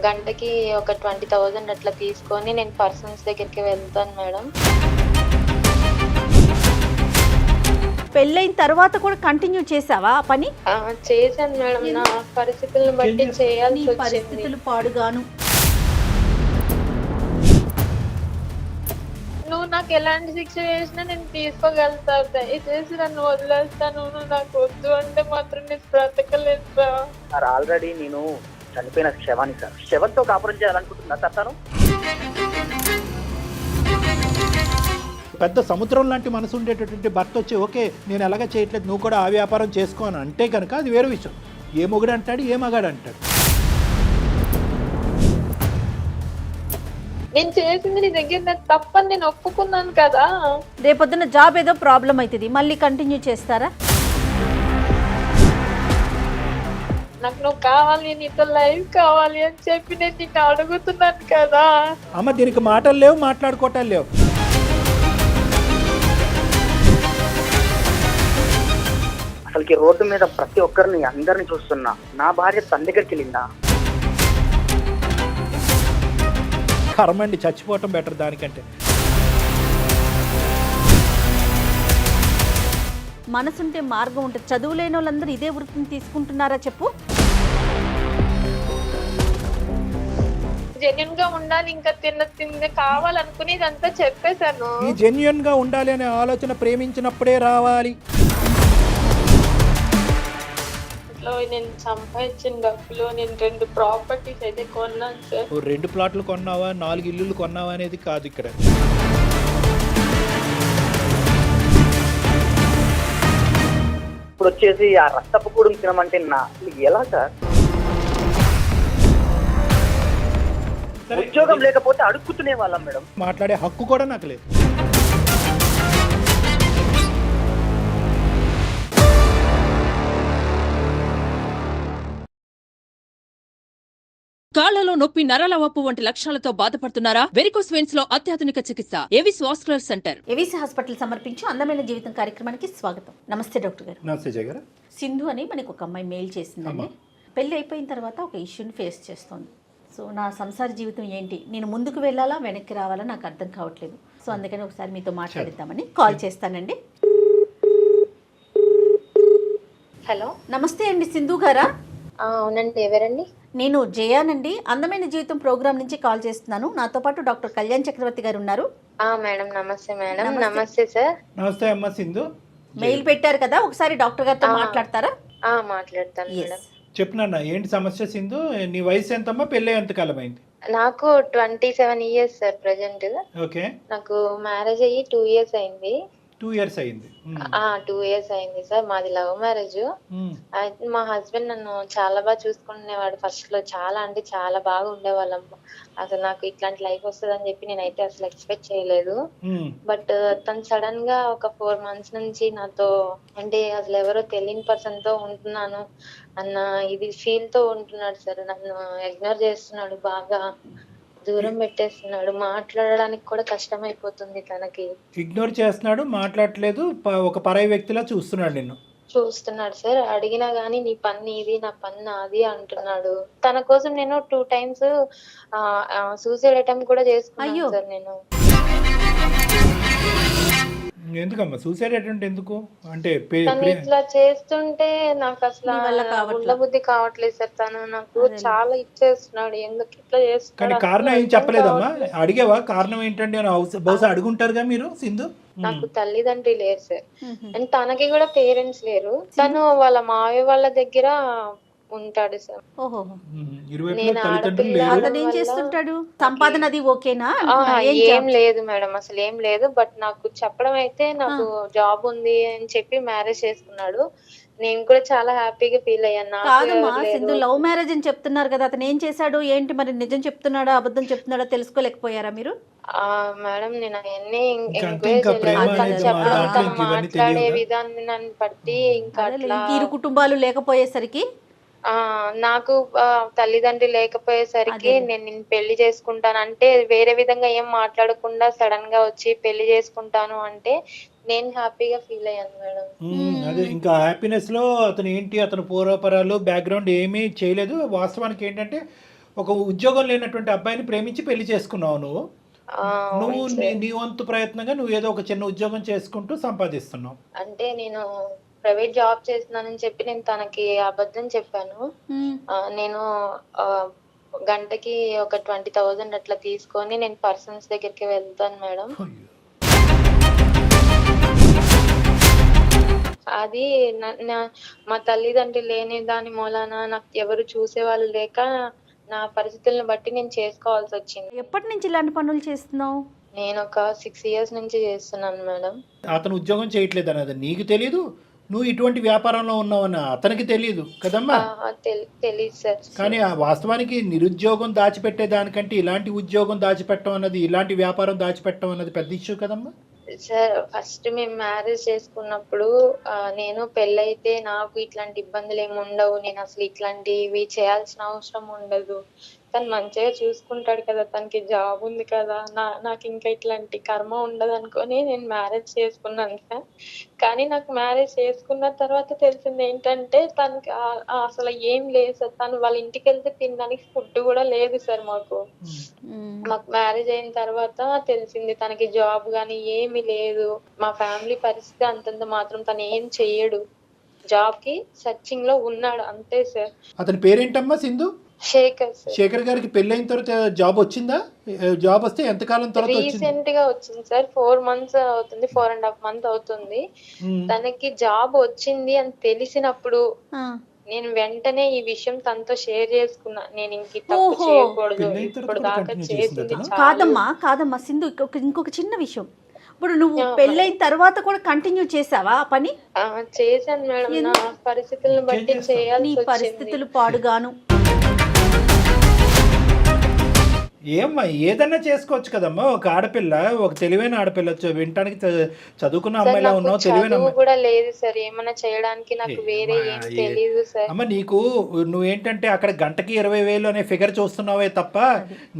గంటకి ఒక 20,000 అట్లా తీసుకొని నేను పర్సన్స్ దగ్గరికి వెళ్తాను మేడం. పెళ్ళైన తర్వాత కూడా కంటిన్యూ చేసావా ఆ పని? చేశాను మేడం. నా పరిస్థితులను బట్టి నీ చేయాల్సి వచ్చింది. పరిస్థితులు పాడుగాను. నువ్వు నాకు ఎలాంటి శిక్ష చేసినా నేను తీసుకోగలుగుతాను. దయచేసి నన్ను వదిలేస్తాను. నువ్వు నాకు వద్దు అంటే మాత్రం నేను బ్రతకలేదు సార్. ఆల్రెడీ నేను చనిపోయిన శవాన్ని సార్. శవంతో కాపురం చేయాలనుకుంటున్నా సార్ తను. పెద్ద సముద్రం లాంటి మనసు ఉండేటటువంటి భర్త వచ్చి ఓకే నేను ఎలాగ చేయట్లేదు నువ్వు కూడా ఆ వ్యాపారం చేసుకోను అంటే కనుక అది వేరే విషయం. ఏ మొగుడు అంటాడు, ఏ మగాడు అంటాడు. నేను చేసింది నీ దగ్గర నాకు తప్పని నేను ఒప్పుకున్నాను కదా. రేపొద్దున జాబ్ ఏదో ప్రాబ్లం అవుతుంది, మళ్ళీ కంటిన్యూ చేస్తారా? నాకు నువ్వు కావాలి, నీతో లైఫ్ కావాలి అని చెప్పి నేను నిన్ను అడుగుతున్నాను కదా. అమ్మ దీనికి మాటలు లేవు, మాట్లాడుకోవటాలు లేవు. అసలుకి రోడ్డు మీద ప్రతి ఒక్కరిని అందరిని చూస్తున్నా. నా భార్య తన దగ్గరికి వెళ్ళిందా? కర్మండి, చచ్చిపోవటం బెటర్ దానికంటే. మనసుంటే మార్గం ఉంటుంది. చదువు లేని వాళ్ళందరూ ఇదే వృత్తిని తీసుకుంటున్నారా చెప్పు? జెన్యున్ గా ఉండాలి, ఇంకా తిన్న కావాలనుకునేదంతా చెప్పేశాను. ఈ జెన్యున్ గా ఉండాలి అనే ఆలోచన ప్రేమించినప్పుడే రావాలి. నేను సంపాదించిన డబ్బులో నేను 2 ప్రాపర్టీస్ అయితే కొన్నాను సార్. 2 ప్లాట్లు కొన్నావా, 4 ఇల్లులు కొన్నావా అనేది కాదు ఇక్కడ. ఇప్పుడు వచ్చేసి ఆ రక్తపు కూడా తినమంటే ఎలా సార్? ఉద్యోగం లేకపోతే అడుక్కుతునే వాళ్ళం మేడం. మాట్లాడే హక్కు కూడా నాకు లేదు. కాళ్లలో నొప్పి, నరాల వాపు వంటి లక్షణాలతో బాధపడుతున్నారా? వెరికోస్ వెయిన్స్ లో అత్యాధునిక చికిత్స Avis vascular centre. AVC hospital సమర్పించు అందమైన జీవితం కార్యక్రమానికి స్వాగతం. నమస్తే డాక్టర్ గారు. నమస్తే జయ గారు. సింధు అని మనకు ఒక అమ్మాయి మెయిల్ చేసిందండి. పెళ్ళి అయిపోయిన తర్వాత ఒక ఇష్యూని ఫేస్ చేస్తోంది. సో నా సంసార జీవితం ఏంటి, నేను ముందుకు వెళ్ళాలా వెనక్కి రావాలా నాకు అర్థం కావట్లేదు. సో అందుకని ఒకసారి మీతో మాట్లాడిద్దామని కాల్ చేస్తానండి. హలో, నమస్తే అండి సింధు గారా? అవునండి. ఎవరండి? నేను జయానండి, అందమైన జీవితం ప్రోగ్రామ్ నుంచి కాల్ చేస్తున్నాను. నాతో పాటు డాక్టర్ కళ్యాణ్ చక్రవర్తి గారు ఉన్నారు. మేడం నమస్తే. మేడం నమస్తే సార్. నమస్తే అమ్మ సింధు. మెయిల్ పెట్టారు కదా, ఒకసారి డాక్టర్ గారితో మాట్లాడతారా? మాట్లాడతాను మేడం. చెప్పినా ఏంటి సమస్య సింధు? నీ వయసు ఎంతమ్మా, పెళ్ళి ఎంత కాలం అయింది? నాకు 27 ఇయర్స్ సార్ ప్రెసెంట్. ఓకే. నాకు మ్యారేజ్ అయ్యి 2 ఇయర్స్ అయింది. 2 ఇయర్స్ అయింది. 2 ఇయర్స్ అయింది సార్. మాది లవ్ మ్యారేజ్. అయితే మా హస్బెండ్ నన్ను చాలా బాగా చూసుకునేవాడు. ఫస్ట్ లో చాలా అంటే చాలా బాగా ఉండేవాళ్ళం. అసలు నాకు ఇట్లాంటి లైఫ్ వస్తుందని చెప్పి నేనైతే అసలు ఎక్స్పెక్ట్ చేయలేదు. బట్ తను సడన్ గా ఒక 4 months నుంచి నాతో అంటే అసలు ఎవరో తెలియని పర్సన్ తో ఉంటున్నాను అన్న ఇది ఫీల్ తో ఉంటున్నాడు సార్. నన్ను ఇగ్నోర్ చేస్తున్నాడు, బాగా దూరం పెట్టేస్తున్నాడు. మాట్లాడడానికి కూడా కష్టం అయిపోతుంది తనకి. ఇగ్నోర్ చేస్తున్నాడు, మాట్లాడట్లేదు, ఒక పరాయి వ్యక్తిలా చూస్తున్నాడు నిన్ను. చూస్తున్నాడు సార్. అడిగినా గానీ నీ పని ఇది, నా పని నాది అంటున్నాడు. తన కోసం నేను 2 times సూసైడ్ అటెంప్ట్ కూడా చేసుకున్నాను సార్ నేను. ఎందుకమ్మా సూసైడ్ అటెంప్ట్ ఎందుకు? అంటే తను ఇట్లా చేస్తుంటే నాకు అసలు ఉండబుద్ధి కావట్లేదు సార్. తను నాకు చాలా ఇచ్చేస్తున్నాడు. ఎందుకు ఇట్లా చేస్తున్నాడు? కానీ కారణం ఏం చెప్పలేదమ్మా? అడిగేవా కారణం ఏంటండి అని? బహుశా అడుగుంటారుగా మీరు సింధు. నాకు తల్లిదండ్రి లేరు సార్, అండ్ తనకి కూడా పేరెంట్స్ లేరు. తను వాళ్ళ మావయ్య వాళ్ళ దగ్గర ఉంటాడు సార్. ఏం చేస్తుంటాడు? సంపాదన అది ఓకేనా? ఏం లేదు మేడం, అసలు ఏం లేదు. బట్ నాకు చెప్పడం అయితే నాకు జాబ్ ఉంది అని చెప్పి మ్యారేజ్ చేసుకున్నాడు. నేను కూడా చాలా హ్యాపీగా ఫీల్ అయ్యాను. కాదమ్మా సింధు, లవ్ మ్యారేజ్ అని చెప్తున్నారు కదా, అతను ఏం చేశాడు ఏంటి మరి? నిజం చెప్తున్నాడా అబద్ధం చెప్తున్నాడా తెలుసుకోలేకపోయారా మీరు? మేడం నేను అవన్నీ మాట్లాడే విధానాన్ని బట్టి ఇంకా ఇరు కుటుంబాలు లేకపోయేసరికి నాకు తల్లిదండ్రి లేకపోయేసరికి నేను పెళ్లి చేసుకుంటాను అంటే వేరే విధంగా ఏం మాట్లాడకుండా సడన్ గా వచ్చి పెళ్లి చేసుకుంటాను అంటే నేను హ్యాపీగా ఫీల్ అయ్యాను మేడం. అదే ఇంకా హ్యాపీనెస్ లో అతను ఏంటి, అతను పూర్వపరాలు బ్యాక్గ్రౌండ్ ఏమీ చేయలేదు. వాస్తవానికి ఏంటంటే ఒక ఉద్యోగం లేనటువంటి అబ్బాయిని ప్రేమించి పెళ్లి చేసుకున్నావు నువ్వు. నువ్వు అవును సార్. నీ వంతు ప్రయత్నంగా నువ్వు ఏదో ఒక చిన్న ఉద్యోగం చేసుకుంటూ సంపాదిస్తున్నావు. అంటే నేను ప్రైవేట్ జాబ్ చేస్తున్నానని చెప్పి నేను తనకి అబద్ధం చెప్పాను. నేను గంటకి ఒక 20,000 అట్లా తీసుకొని నేను పర్సన్స్ దగ్గరికి వెళ్తాను మేడం. అది మా తల్లిదండ్రులు లేని దాని మూలాన నాకు ఎవరు చూసేవాళ్ళు లేక నా పరిస్థితులను బట్టి నేను చేసుకోవాల్సి వచ్చింది. ఎప్పటి నుంచి ఇలాంటి పనులు చేస్తున్నావు? నేను ఒక 6 years నుంచి చేస్తున్నాను మేడం. అతను ఉద్యోగం చేయట్లేదు అన్నది నీకు తెలీదు, నువ్వు ఇటువంటి వ్యాపారంలో ఉన్నావని అతనికి తెలియదు కదమ్మా. తెలియదు సార్. కానీ ఆ వాస్తవానికి నిరుద్యోగం దాచిపెట్టే దానికంటే ఇలాంటి ఉద్యోగం దాచిపెట్టడం అన్నది, ఇలాంటి వ్యాపారం దాచిపెట్టడం అన్నది పెద్ద ఇష్యూ కదమ్మా. సార్ ఫస్ట్ మేము మ్యారేజ్ చేసుకున్నప్పుడు నేను పెళ్ళైతే నాకు ఇట్లాంటి ఇబ్బందులు ఏమి ఉండవు, నేను అసలు ఇట్లాంటివి చేయాల్సిన అవసరం ఉండదు, తను మంచిగా చూసుకుంటాడు కదా, తనకి జాబ్ ఉంది కదా, నాకు ఇంకా ఇట్లాంటి కర్మ ఉండదు అనుకొని నేను మ్యారేజ్ చేసుకున్నాను సార్. కానీ నాకు మ్యారేజ్ చేసుకున్న తర్వాత తెలిసింది ఏంటంటే తనకి అసలు ఏం లేదు సార్. తను వాళ్ళ ఇంటికి వెళ్తే తినడానికి ఫుడ్ కూడా లేదు సార్. మాకు మ్యారేజ్ అయిన తర్వాత తెలిసింది తనకి జాబ్ గానీ ఏమీ లేదు. మా ఫ్యామిలీ పరిస్థితి అంతంత మాత్రం, తను ఏం చెయ్యడు, జాబ్ కి సర్చింగ్ లో ఉన్నాడు అంతే సార్. అతని పేరేంటమ్మా? సింధు శేఖర్ సార్. శేఖర్ గారికి పెళ్ళైన తర్వాత జాబ్ వచ్చిందా? జాబ్ వస్తే ఎంతకాలం తర్వాత రీసెంట్ గా వచ్చింది సార్. 4 months అవుతుంది, 4.5 months అవుతుంది. తనకి జాబ్ వచ్చింది అని తెలిసినప్పుడు నేను వెంటనే ఈ విషయం తనతో షేర్ చేసుకున్నా. నేను ఇంక తప్పు చేయకూడదు, ఇప్పుడు దాకా చేసింది కాదమ్మా సింధు, ఇంకొక చిన్న విషయం. ఇప్పుడు నువ్వు పెళ్ళైన తర్వాత కూడా కంటిన్యూ చేసావా ఆ పని? చేశాను మేడం. నా పరిస్థితులను బట్టి చేయాలి. పరిస్థితులు పాడుగాను. ఏమ్మా ఏదన్నా చేసుకోవచ్చు కదమ్మా. ఒక ఆడపిల్ల, ఒక తెలివైన ఆడపిల్ల, వినటానికి చదువుకున్న అమ్మాయిలా ఉన్నావు, తెలివైన అమ్మాయి కూడా లేదు సార్. ఏమన్నా చేయడానికి నాకు వేరే ఏం తెలియదు సార్. అమ్మ నీకు నువ్వేంటంటే అక్కడ గంటకి 20,000 అనే ఫిగర్ చూస్తున్నావే తప్ప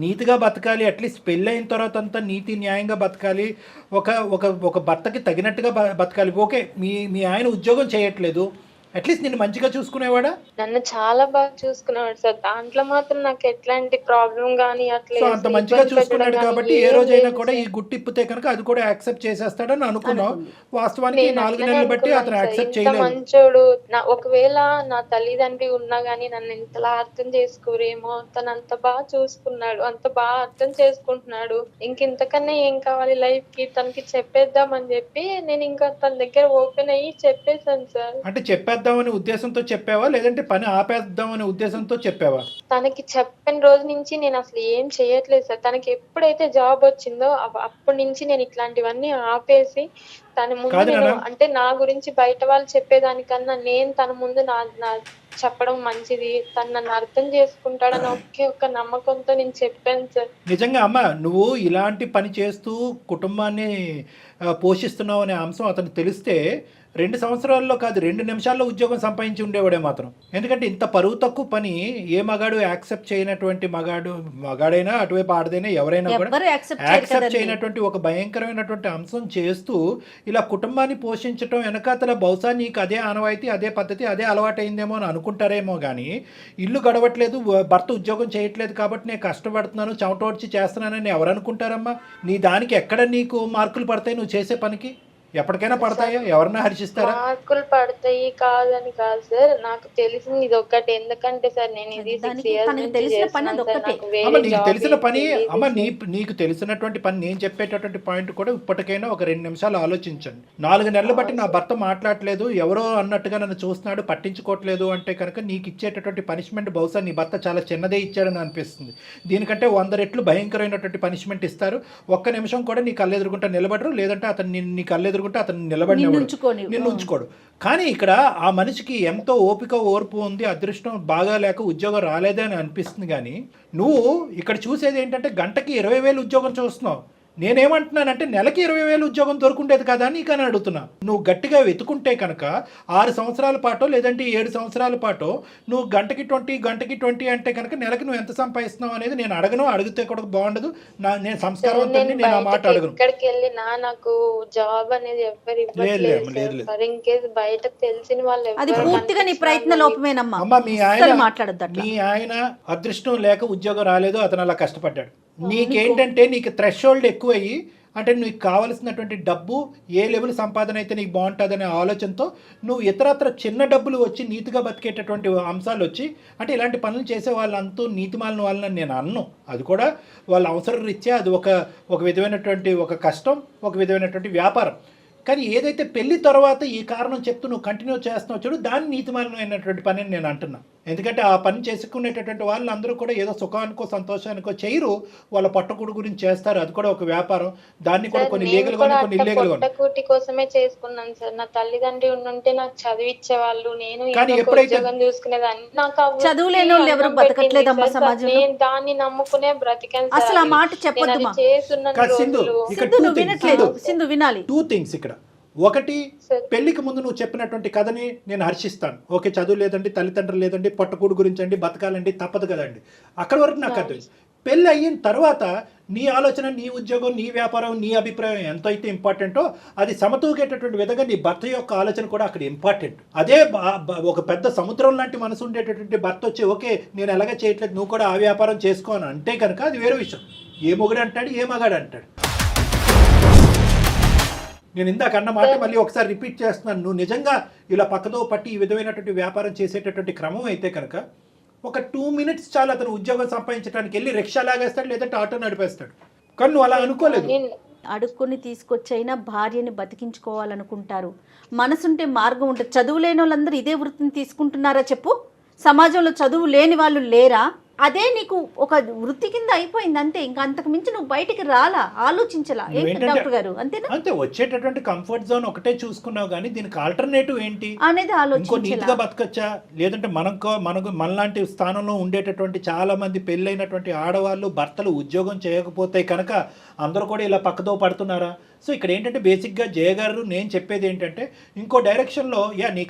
నీతిగా బతకాలి, అట్లీస్ట్ పెళ్ళి అయిన తర్వాత అంతా నీతి న్యాయంగా బతకాలి, ఒక భర్తకి తగినట్టుగా బతకాలి. ఓకే, మీ ఆయన ఉద్యోగం చేయట్లేదు, అట్లీస్ట్ నేను మంచిగా చూసుకునేవాడా? నన్ను చాలా బాగా చూసుకునేవాడు సార్. దాంట్లో మాత్రం నాకు ఎట్లాంటి ప్రాబ్లం గానీ అట్లా అంత మంచిగా చూసుకున్నాడు కాబట్టి ఏ రోజైనా కూడా ఈ గుట్టిప్పితే కనుక అది కూడా యాక్సెప్ట్ చేసేస్తాడని అనుకున్నావు. వాస్తవానికి 4 నెలలు బట్టి అతను యాక్సెప్ట్ చేయలేదు. మంచోడు. ఒకవేళ నా తల్లిదండ్రి ఉన్నా గానీ నన్ను ఇంతలా అర్థం చేసుకోరేమో. తను అంత బాగా చూసుకున్నాడు, అంత బాగా అర్థం చేసుకుంటున్నాడు. ఇంకెంతకన్నా ఏం కావాలి లైఫ్ కి? తనకి చెప్పేద్దామని చెప్పి నేను ఇంకా తన దగ్గర ఓపెన్ అయ్యి చెప్పేశాను సార్. అంటే చెప్పేద్దామనే ఉద్దేశంతో చెప్పావా, లేదంటే పని ఆపేద్దామనే ఉద్దేశంతో చెప్పావా? తనకి చెప్పిన రోజు నుంచి నేను అసలు ఏం చేయట్లేదు సార్. తనకి ఎప్పుడైతే జాబ్ వచ్చిందో అప్పటి నుంచి నేను ఇట్లాంటివన్నీ ఆపేసి తన ముందు అంటే నా గురించి బయట వాళ్ళు చెప్పేదానికన్నా నేను తన ముందు నా చెప్పడం మంచిది, తను నన్ను అర్థం చేసుకుంటాడని ఒక్క నమ్మకంతో నేను చెప్పాను సార్. నిజంగా అమ్మ, నువ్వు ఇలాంటి పని చేస్తూ కుటుంబాన్ని పోషిస్తున్నావు అనే అంశం అతను తెలిస్తే 2 సంవత్సరాల్లో కాదు 2 నిమిషాల్లో ఉద్యోగం సంపాదించి ఉండేవాడే మాత్రం. ఎందుకంటే ఇంత పరువు తక్కువ పని ఏ మగాడు యాక్సెప్ట్ చేయనటువంటి మగాడైనా అటువైపు ఆడదైనా ఎవరైనా కూడా యాక్సెప్ట్ చేయనటువంటి ఒక భయంకరమైనటువంటి అంశం చేస్తూ ఇలా కుటుంబాన్ని పోషించడం వెనకాతల బహుశా నీకు అదే ఆనవాయితీ, అదే పద్ధతి, అదే అలవాటైందేమో అని అనుకుంటారేమో కానీ ఇల్లు గడవట్లేదు, భర్త ఉద్యోగం చేయట్లేదు కాబట్టి నేను కష్టపడుతున్నాను, చెమటోడ్చి చేస్తున్నానని ఎవరు అనుకుంటారమ్మా? నీ దానికి ఎక్కడ నీకు మార్కులు పడతాయి? నువ్వు చేసే పనికి ఎప్పటికైనా పడతాయా? ఎవరన్నా హర్షిస్తారా? మార్కులు పడతాయి కాదని కాదు సార్, నాకు తెలిసింది ఇది ఒక్కటి. ఎందుకంటే సార్ నేను ఇది 6 years నీకు తెలిసిన పని అమ్మ, నీకు తెలిసినటువంటి పని నేను చెప్పేటటువంటి పాయింట్ కూడా ఇప్పటికైనా ఒక 2 నిమిషాలు ఆలోచించండి. 4 నెలలు బట్టి నా భర్త మాట్లాడలేదు, ఎవరో అన్నట్టుగా నన్ను చూస్తున్నాడు, పట్టించుకోవట్లేదు అంటే కనుక నీకు ఇచ్చేటటువంటి పనిష్మెంట్ బహుశా నీ భర్త చాలా చిన్నదే ఇచ్చాడని అనిపిస్తుంది. దీనికంటే 100 రెట్లు భయంకరమైనటువంటి పనిష్మెంట్ ఇస్తారు. ఒక్క నిమిషం కూడా నీ కళ్ళెదురుకుంటా నిలబడరు, లేదంటే అతను నీ కళ్ళెదురు అతను నిన్ను ఉంచుకోడు. కానీ ఇక్కడ ఆ మనిషికి ఎంతో ఓపిక, ఓర్పు ఉంది, అదృష్టం బాగా లేక ఉద్యోగం రాలేదే అని అనిపిస్తుంది. కానీ నువ్వు ఇక్కడ చూసేది ఏంటంటే గంటకి 20,000 ఉద్యోగం చూస్తున్నావు. నేనేమంటున్నానంటే నెలకి 20,000 ఉద్యోగం దొరుకుండేది కదా నీకని అడుగుతున్నా. నువ్వు గట్టిగా వెతుకుంటే కనుక 6 సంవత్సరాల పాటో లేదంటే 7 సంవత్సరాల పాటో నువ్వు గంటకి 20 అంటే కనుక నెలకి నువ్వు ఎంత సంపాదిస్తున్నావు అనేది నేను అడగను, అడిగితే కూడా బాగుండదు. నేను సంస్కారవంతుడిని, నేను ఆ మాట అడగను. ఎక్కడికి వెళ్ళినా నాకు జాబ్ అనేది ఎవరు ఇవ్వట్లేదు సార్. ఇన్ కేసు బయట తెలిసిన వాళ్ళు అది పూర్తిగా నీ ప్రయత్న లోపమేనమ్మా. అమ్మ మీ మాట్లాడద్దు. ఆయన అదృష్టం లేక ఉద్యోగం రాలేదు, అతను అలా కష్టపడ్డాడు. నీకేంటంటే నీకు థ్రెషోల్డ్ ఎక్కువయ్యి, అంటే నీకు కావలసినటువంటి డబ్బు ఏ లెవెల్ సంపాదన అయితే నీకు బాగుంటుందనే ఆలోచనతో నువ్వు ఇతరత్ర చిన్న డబ్బులు వచ్చి నీతిగా బతికేటటువంటి అంశాలు వచ్చి, అంటే ఇలాంటి పనులు చేసే వాళ్ళంతా నీతిమాలిన వాళ్ళని నేను అన్ను. అది కూడా వాళ్ళ అవసరం రీత్యా అది ఒక విధమైనటువంటి ఒక కష్టం, ఒక విధమైనటువంటి వ్యాపారం. కానీ ఏదైతే పెళ్లి తర్వాత ఈ కారణం చెప్తూ నువ్వు కంటిన్యూ చేస్తున్నావు చూడు, దాన్ని నీతిమాలినటువంటి పని అని నేను అంటున్నా. ఎందుకంటే ఆ పని చేసుకునేటటువంటి వాళ్ళు అందరూ కూడా ఏదో సుఖానికో సంతోషానికో చేయరు, వాళ్ళ పట్టకూడు గురించి చేస్తారు. అది కూడా ఒక వ్యాపారం. దాన్ని కూడా కొన్ని లీగల్ గా కొన్ని ఇల్లీగల్ గా. పట్టకూటి కోసమే చేసుకున్నాను సార్. నా తల్లిదండ్రి ఉంటే నాకు చదివిచ్చేవాళ్ళు, నేను ఉద్యోగం చూసుకునేదాన్ని. నాకు చదువులేని వాళ్ళు ఎవరు బతకట్లేదమ్మా సమాజంలో. నేను దాన్ని నమ్ముకునే బ్రతికాను. అసలు ఆ మాట చెప్పొద్దు. సింధు వినాలి. 2 things ఇక్కడ. ఒకటి, పెళ్లికి ముందు నువ్వు చెప్పినటువంటి కథని నేను హర్షిస్తాను. ఓకే, చదువు లేదండి, తల్లిదండ్రులు లేదండి, పట్టకూడు గురించి అండి, బతకాలండి, తప్పదు కదండి, అక్కడి వరకు నాకు అర్థం. పెళ్ళి అయిన తర్వాత నీ ఆలోచన, నీ ఉద్యోగం, నీ వ్యాపారం, నీ అభిప్రాయం ఎంత అయితే ఇంపార్టెంటో అది సమతూగేటటువంటి విధంగా నీ భర్త యొక్క ఆలోచన కూడా అక్కడ ఇంపార్టెంట్. అదే ఒక పెద్ద సముద్రం లాంటి మనసు ఉండేటటువంటి భర్త వచ్చి ఓకే నేను ఎలాగ చేయట్లేదు, నువ్వు కూడా ఆ వ్యాపారం చేసుకో అని అంటే కనుక అది వేరే విషయం. ఏ మొగుడు అంటాడు, ఏ మగాడు అంటాడు. నేను ఇందాక అన్న మాట మళ్ళీ ఒకసారి రిపీట్ చేస్తున్నాను. నువ్వు నిజంగా ఇలా పక్కదో పట్టి ఈ విధమైనటువంటి వ్యాపారం చేసేటటువంటి క్రమం అయితే కనుక ఒక 2 minutes చాలు అతను ఉద్యోగం సంపాదించడానికి. వెళ్ళి రిక్షా లాగేస్తాడు, లేదంటే ఆటో నడిపేస్తాడు. కానీ నువ్వు అలా అనుకోలేదు. అడుక్కొని తీసుకొచ్చైనా భార్యని బతికించుకోవాలనుకుంటారు. మనసుంటే మార్గం ఉంటుంది. చదువు లేని వాళ్ళందరూ ఇదే వృత్తిని తీసుకుంటున్నారా చెప్పు? సమాజంలో చదువు లేని వాళ్ళు లేరా? అదే నీకు ఒక వృత్తి కింద అయిపోయింది అంతే. ఇంకా అంతకు మించి నువ్వు బయటికి రాలా, ఆలోచించలా. డాక్టర్ గారు అంతేనా? అంతే, వచ్చేటటువంటి కంఫర్ట్ జోన్ ఒకటే చూసుకున్నావు, కానీ దీనికి ఆల్టర్నేటివ్ ఏంటి అనేది ఇంకో నీట్గా బతకచ్చా, లేదంటే మనకు మనలాంటి స్థానంలో ఉండేటటువంటి చాలా మంది పెళ్ళైనటువంటి ఆడవాళ్ళు భర్తలు ఉద్యోగం చేయకపోతే కనుక అందరూ కూడా ఇలా పక్కదో పడుతున్నారా? సో ఇక్కడ ఏంటంటే బేసిక్గా జయ గారు నేను చెప్పేది ఏంటంటే ఇంకో డైరెక్షన్లో, నీ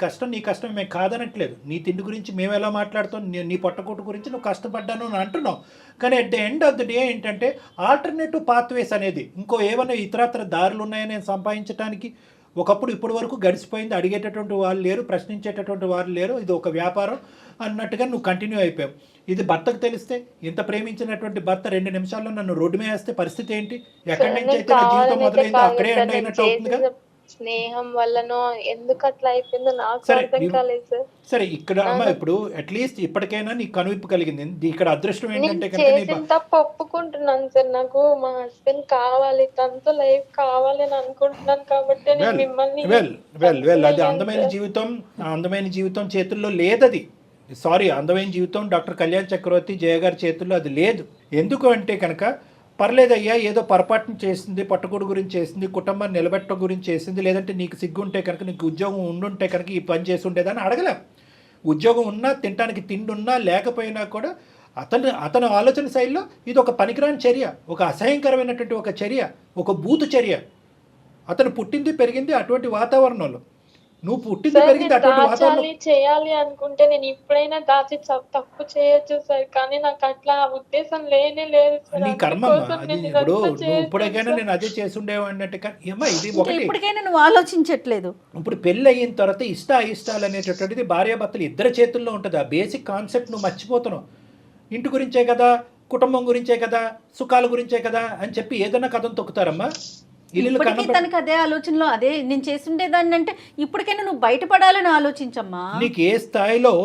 కష్టం మేము కాదనట్లేదు. నీ తిండి గురించి మేము ఎలా మాట్లాడుతాం, నీ పొట్టకూటు గురించి నువ్వు కష్టపడ్డాను అని అంటున్నావు. కానీ at the end of the day ఏంటంటే ఆల్టర్నేటివ్ పాత్వేస్ అనేది ఇంకో ఏమైనా ఇతరత్ర దారులు ఉన్నాయని నేను సంపాదించడానికి. ఒకప్పుడు ఇప్పటి వరకు గడిచిపోయింది, అడిగేటటువంటి వాళ్ళు లేరు, ప్రశ్నించేటటువంటి వాళ్ళు లేరు, ఇది ఒక వ్యాపారం అన్నట్టుగా నువ్వు కంటిన్యూ అయిపోయావు. ఇది భర్తకు తెలిస్తే, ఇంత ప్రేమించినటువంటి భర్త 2 నిమిషాల్లో నన్ను రోడ్డు మీద వేస్తే పరిస్థితి ఏంటి? ఎక్కడి నుంచి అయితే నా జీవితం మొదలైందో అక్కడే ఎండ్ అయినట్టు అవుతుందిగా. స్నేహం వల్లనో ఎందుకు అట్లా అయిపోయిందో నాకు అర్థం కాలేదు సార్. సరే ఇక్కడ అమ్మ, ఇప్పుడు అట్లీస్ట్ ఇప్పటికైనా నీకు కనువిప్పు కలిగింది. ఇక్కడ అదృష్టం ఏంటంటే తప్పు ఒప్పుకుంటున్నాను సార్. నాకు మా హస్బెండ్ కావాలి, తనతో లైఫ్ కావాలి అని అనుకుంటున్నాను కాబట్టి నేను మిమ్మల్ని అది అందమైన జీవితం చేతుల్లో లేదది. సారీ, అందమైన జీవితం డాక్టర్ కళ్యాణ్ చక్రవర్తి జయ గారి చేతుల్లో అది లేదు. ఎందుకు అంటే కనుక పర్లేదయ్యా, ఏదో పొరపాటును చేసింది, పట్టుకోడు గురించి చేసింది, కుటుంబాన్ని నిలబెట్టడం గురించి చేసింది, లేదంటే నీకు సిగ్గుంటే కనుక, నీకు ఉద్యోగం ఉండుంటే కనుక ఈ పని చేసి ఉండేదని అడగలేం. ఉద్యోగం ఉన్నా, తినడానికి తిండి ఉన్నా లేకపోయినా కూడా అతను ఆలోచన శైలిలో ఇది ఒక పనికిరాని చర్య, ఒక అసహ్యకరమైనటువంటి ఒక చర్య, ఒక బూతు చర్య. అతను పుట్టింది పెరిగింది అటువంటి వాతావరణంలో, నువ్వు పుట్టింది పెరిగింది అటువంటి వాతావరణం. చేయాలి అనుకుంటే నేను ఇప్పుడైనా దాచి తప్పు చేయొచ్చు సార్, కానీ నాకు అట్లా ఉద్దేశం లేనే లేదు సార్. నీ కర్మ. ఇప్పుడైనా నేను అదే చేసి ఉండేవాడిని అంటే ఏమా, ఇది ఒకటి. ఇప్పటికైనా నువ్వు ఆలోచించట్లేదు. ఇప్పుడు పెళ్ళి అయిన తర్వాత ఇష్టాయిష్టాలు అనేటటువంటిది భార్యాభర్తలు ఇద్దరు చేతుల్లో ఉంటుంది. ఆ బేసిక్ కాన్సెప్ట్ నువ్వు మర్చిపోతున్నావు. ఇంటి గురించే కదా, కుటుంబం గురించే కదా, సుఖాల గురించే కదా అని చెప్పి ఏదైనా కథను తొక్కుతారమ్మా. తనకి అదే ఆలోచనలో అదే నేను చేస్తుండేదాన్ని అంటే ఇప్పటికైనా నువ్వు బయటపడాలని ఆలోచించమ్మా. నీకు ఏ స్థాయిలో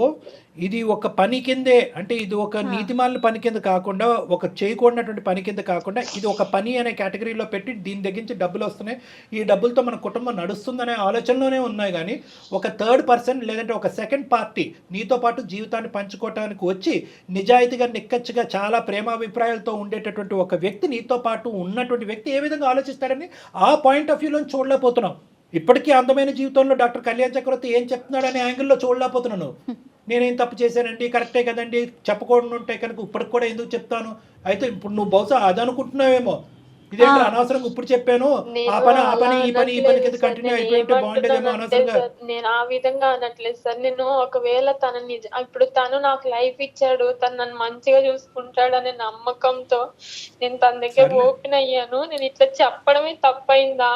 ఇది ఒక పని కిందే, అంటే ఇది ఒక నీతిమాలిన పని కింద కాకుండా, ఒక చేయకూడనటువంటి పని కింద కాకుండా, ఇది ఒక పని అనే కేటగిరీలో పెట్టి దీని దగ్గర నుంచి డబ్బులు వస్తున్నాయి, ఈ డబ్బులతో మన కుటుంబం నడుస్తుందనే ఆలోచనలోనే ఉన్నాయి. కానీ ఒక థర్డ్ పర్సన్ లేదంటే ఒక సెకండ్ పార్టీ నీతో పాటు జీవితాన్ని పంచుకోవటానికి వచ్చి నిజాయితీగా నిక్కచ్చిగా చాలా ప్రేమాభిప్రాయాలతో ఉండేటటువంటి ఒక వ్యక్తి నీతో పాటు ఉన్నటువంటి వ్యక్తి ఏ విధంగా ఆలోచిస్తాడని ఆ పాయింట్ ఆఫ్ వ్యూలో చూడలేకపోతున్నాం. ఇప్పటికీ అందమైన జీవితంలో డాక్టర్ కళ్యాణ్ చక్రవర్తి ఏం చెప్తున్నాడనే యాంగిల్లో చూడలేకపోతున్నాను. నేనేం తప్పు చేశానండి, కరెక్టే కదండి, చెప్పకూడదు ఉంటే కనుక ఇప్పటికి కూడా ఎందుకు చెప్తాను. అయితే ఇప్పుడు నువ్వు బహుశా అది అనుకుంటున్నావేమో, ఇదేంటి అనవసరంగా ఇప్పుడు చెప్పాను నేను ఆ పని అలా ఈ పని అనట్లేదు కింద సార్. కంటిన్యూ నేను అయిపోయి ఉంటే బాగుండేదేమో ఏమంటున్నానంటే అనవసరంగా. సార్, నేను ఆ విధంగా అనట్లేదు సార్. నేను ఒకవేళ ఇప్పుడు తను నాకు లైఫ్ ఇచ్చాడు, తను నన్ను మంచిగా చూసుకుంటాడనే నమ్మకంతో నేను తన దగ్గర సర్లే. ఓపెన్ అయ్యాను. నేను ఇట్లా చెప్పడమే తప్పయిందా